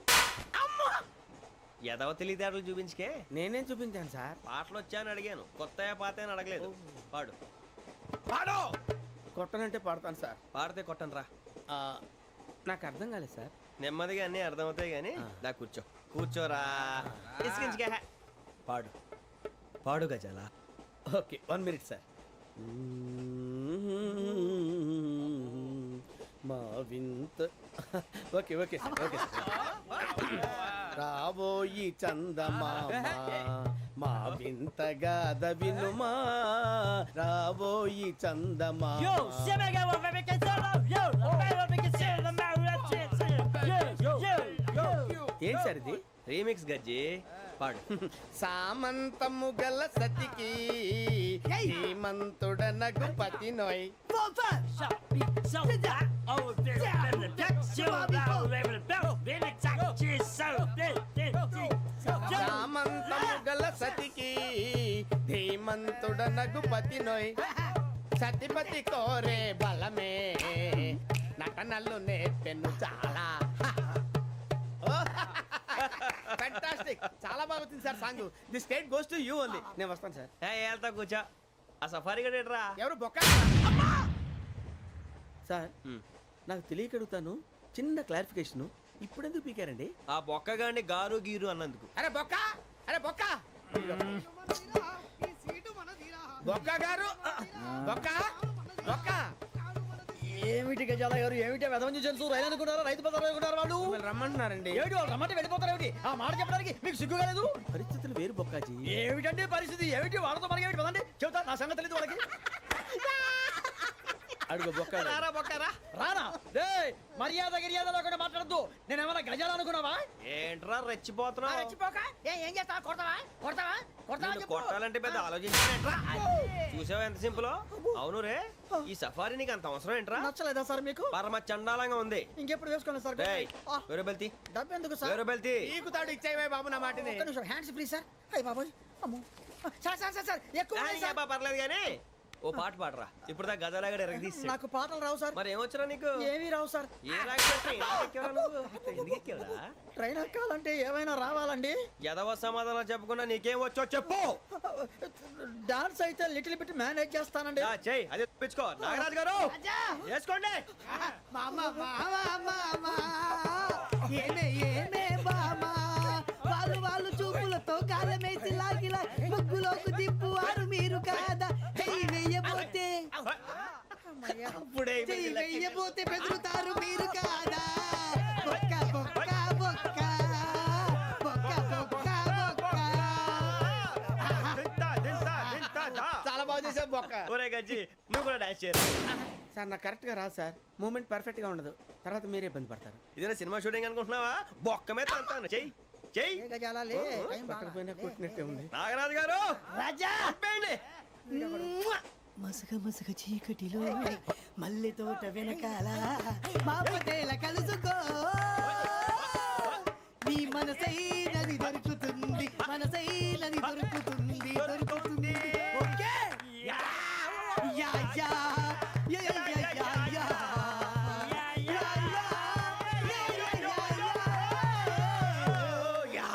ఎదవ తెలివితేటలు చూపించుకే. నేనేం చూపించాను సార్? పాటలు వచ్చా అని అడిగాను, కొత్త పాత అని అడగలేదు. పాడు పాడు. కొట్టనంటే పాడతాను సార్. పాడితే కొట్టను రా. నాకు అర్థం కాలేదు సార్. నెమ్మదిగా అన్నీ అర్థమవుతాయి కానీ దా కూర్చో. కూర్చోరా. పాడు పాడు గజాల. Okay 1 minute sir. మా వింత. Okay okay sir, okay sir. రాబోయి చందమామ మా వింత గాథ వినుమా, రాబోయి చందమామ. ఏం సార్ ఇది? రీమిక్స్ గజ్జి. పాడు. సామంతము గల సతికి హేమంతుడనగు పతి నోయ్. సామంతము గల సతికి ధీమంతుడనగు పతి నోయ్. సతిపతి కోరే బలమే నటనలు నేర్పెన్ను చాలా ఫ్యాంటాస్టిక్ చాలా బాగా వచ్చింది sir song the state goes to you only నేను వస్తాను సార్ వెళ్తా కూర్చో ఆ సఫారీ గడేట్రా ఎవరు బొక్క సార్ నాకు తెలియక అడుగుతాను చిన్న క్లారిఫికేషన్ ఇప్పుడు ఎందుకు పీకారండి ఆ బొక్క గాని గారు గీరు అన్నందుకు అరే బొక్క అరే బొక్క బొక్క గారు బొక్క బొక్క ఏమిటి గజాల గారు ఏమిటి వెదవం చూసాను రైలు అనుకున్నారా రైతు బజార్ అనుకున్నారు వాళ్ళు రమ్మంటున్నారండి ఏమిటి వాళ్ళు రమ్మంటే వెళ్ళిపోతారు ఏమిటి ఆ మాట చెప్పడానికి మీకు సిగ్గు కాలేదు పరిస్థితులు వేరు బొక్కాజీ ఏమిటండి పరిస్థితి ఏమిటి వాళ్ళతో మనకి ఏమిటి పదండి చెబుతా నా సంగతి తెలియదు వాళ్ళకి అడుగు బొక్క రారా బొక్కరా రానా రే మర్యాద గిర్యాద లేకుండా మాట్లాడద్దు నేను ఏమైనా గజాలు అనుకున్నావా ఏంట్రా రెచ్చిపోతున్నావు రెచ్చిపోక ఏం చేస్తా కొడతావా కొడతావా కొడతావా నిన్ను కొట్టాలంటే పెద్ద ఆలోచించానేంట్రా చూసావా ఎంత సింపుల్ అవును రే ఈ సఫారీ నీకు అంత అవసరం ఏంట్రా నచ్చలేదా సార్ మీకు పరమ చండాలంగా ఉంది ఇంకెప్పుడు వేసుకోండి సార్ డేయ్, వేరే బెల్తి డబ్బు ఎందుకు సార్ వేరే బెల్తి నీకు తాడు ఇచ్చేవే బాబు నా మాటని ఒక్క నిమిషం హ్యాండ్స్ ఫ్రీ సార్ అయ్యి బాబోయ్ అమ్మో సార్ సార్ సార్ సార్ ఎక్కువ ఉన్నాయి సార్. పర్లేదు కానీ ఓ పాట పాడరా ఇప్పుడు దా గదలాగడ ఎరగదీసి నాకు పాటలు రావు సార్ మరి ఏమొచ్చరా నీకు ఏమీ రావు సార్ ఏ రాకపోతే ఎందుకు ఎక్కావురా ట్రైన్ ఎక్కాలంటే ఏమైనా రావాలండి ఎదవ సమాధానం చెప్పకుండా నీకేం వచ్చో చెప్పు డాన్స్ అయితే లిటిల్ బిట్ మేనేజ్ చేస్తానండి చెయ్యి అదే తెప్పించుకో నాగరాజు గారు చేసుకోండి ఏమే ఏమే బామా వాళ్ళు చూపులతో కాలమేసి లాగిలా ముగ్గులోకి తిప్పువారు మీరు కాదా చెయ్యి వెయ్యబోతే చెయ్యి వెయ్యబోతే బెదురుతారు మీరు కాదా బొక్క బొక్క బొక్క బొక్క బొక్క బొక్క చాలా బాగా చేసావు బొక్క ఒరే గజ్జి నువ్వు కూడా డాన్స్ చేయరు సార్ నాకు కరెక్ట్ గా రాదు సార్ మూమెంట్ పర్ఫెక్ట్ గా ఉండదు తర్వాత మీరే ఇబ్బంది పడతారు ఇదేనా సినిమా షూటింగ్ అనుకుంటున్నావా బొక్క మీద అంటాను చెయ్యి చెయ్యి పక్కన పోయినా కొట్టినట్టే ఉంది నాగరాజు గారు రాజా ఆపేయండి. మసక మసక చీకటిలో మల్లె తోట వెనకాల మాపతేల కలుసుకో నీ మనసైనది దొరుకుతుంది మనసైనది దొరుకుతుంది దొరుకుతుంది okay yeah yeah yeah yeah yeah yeah yeah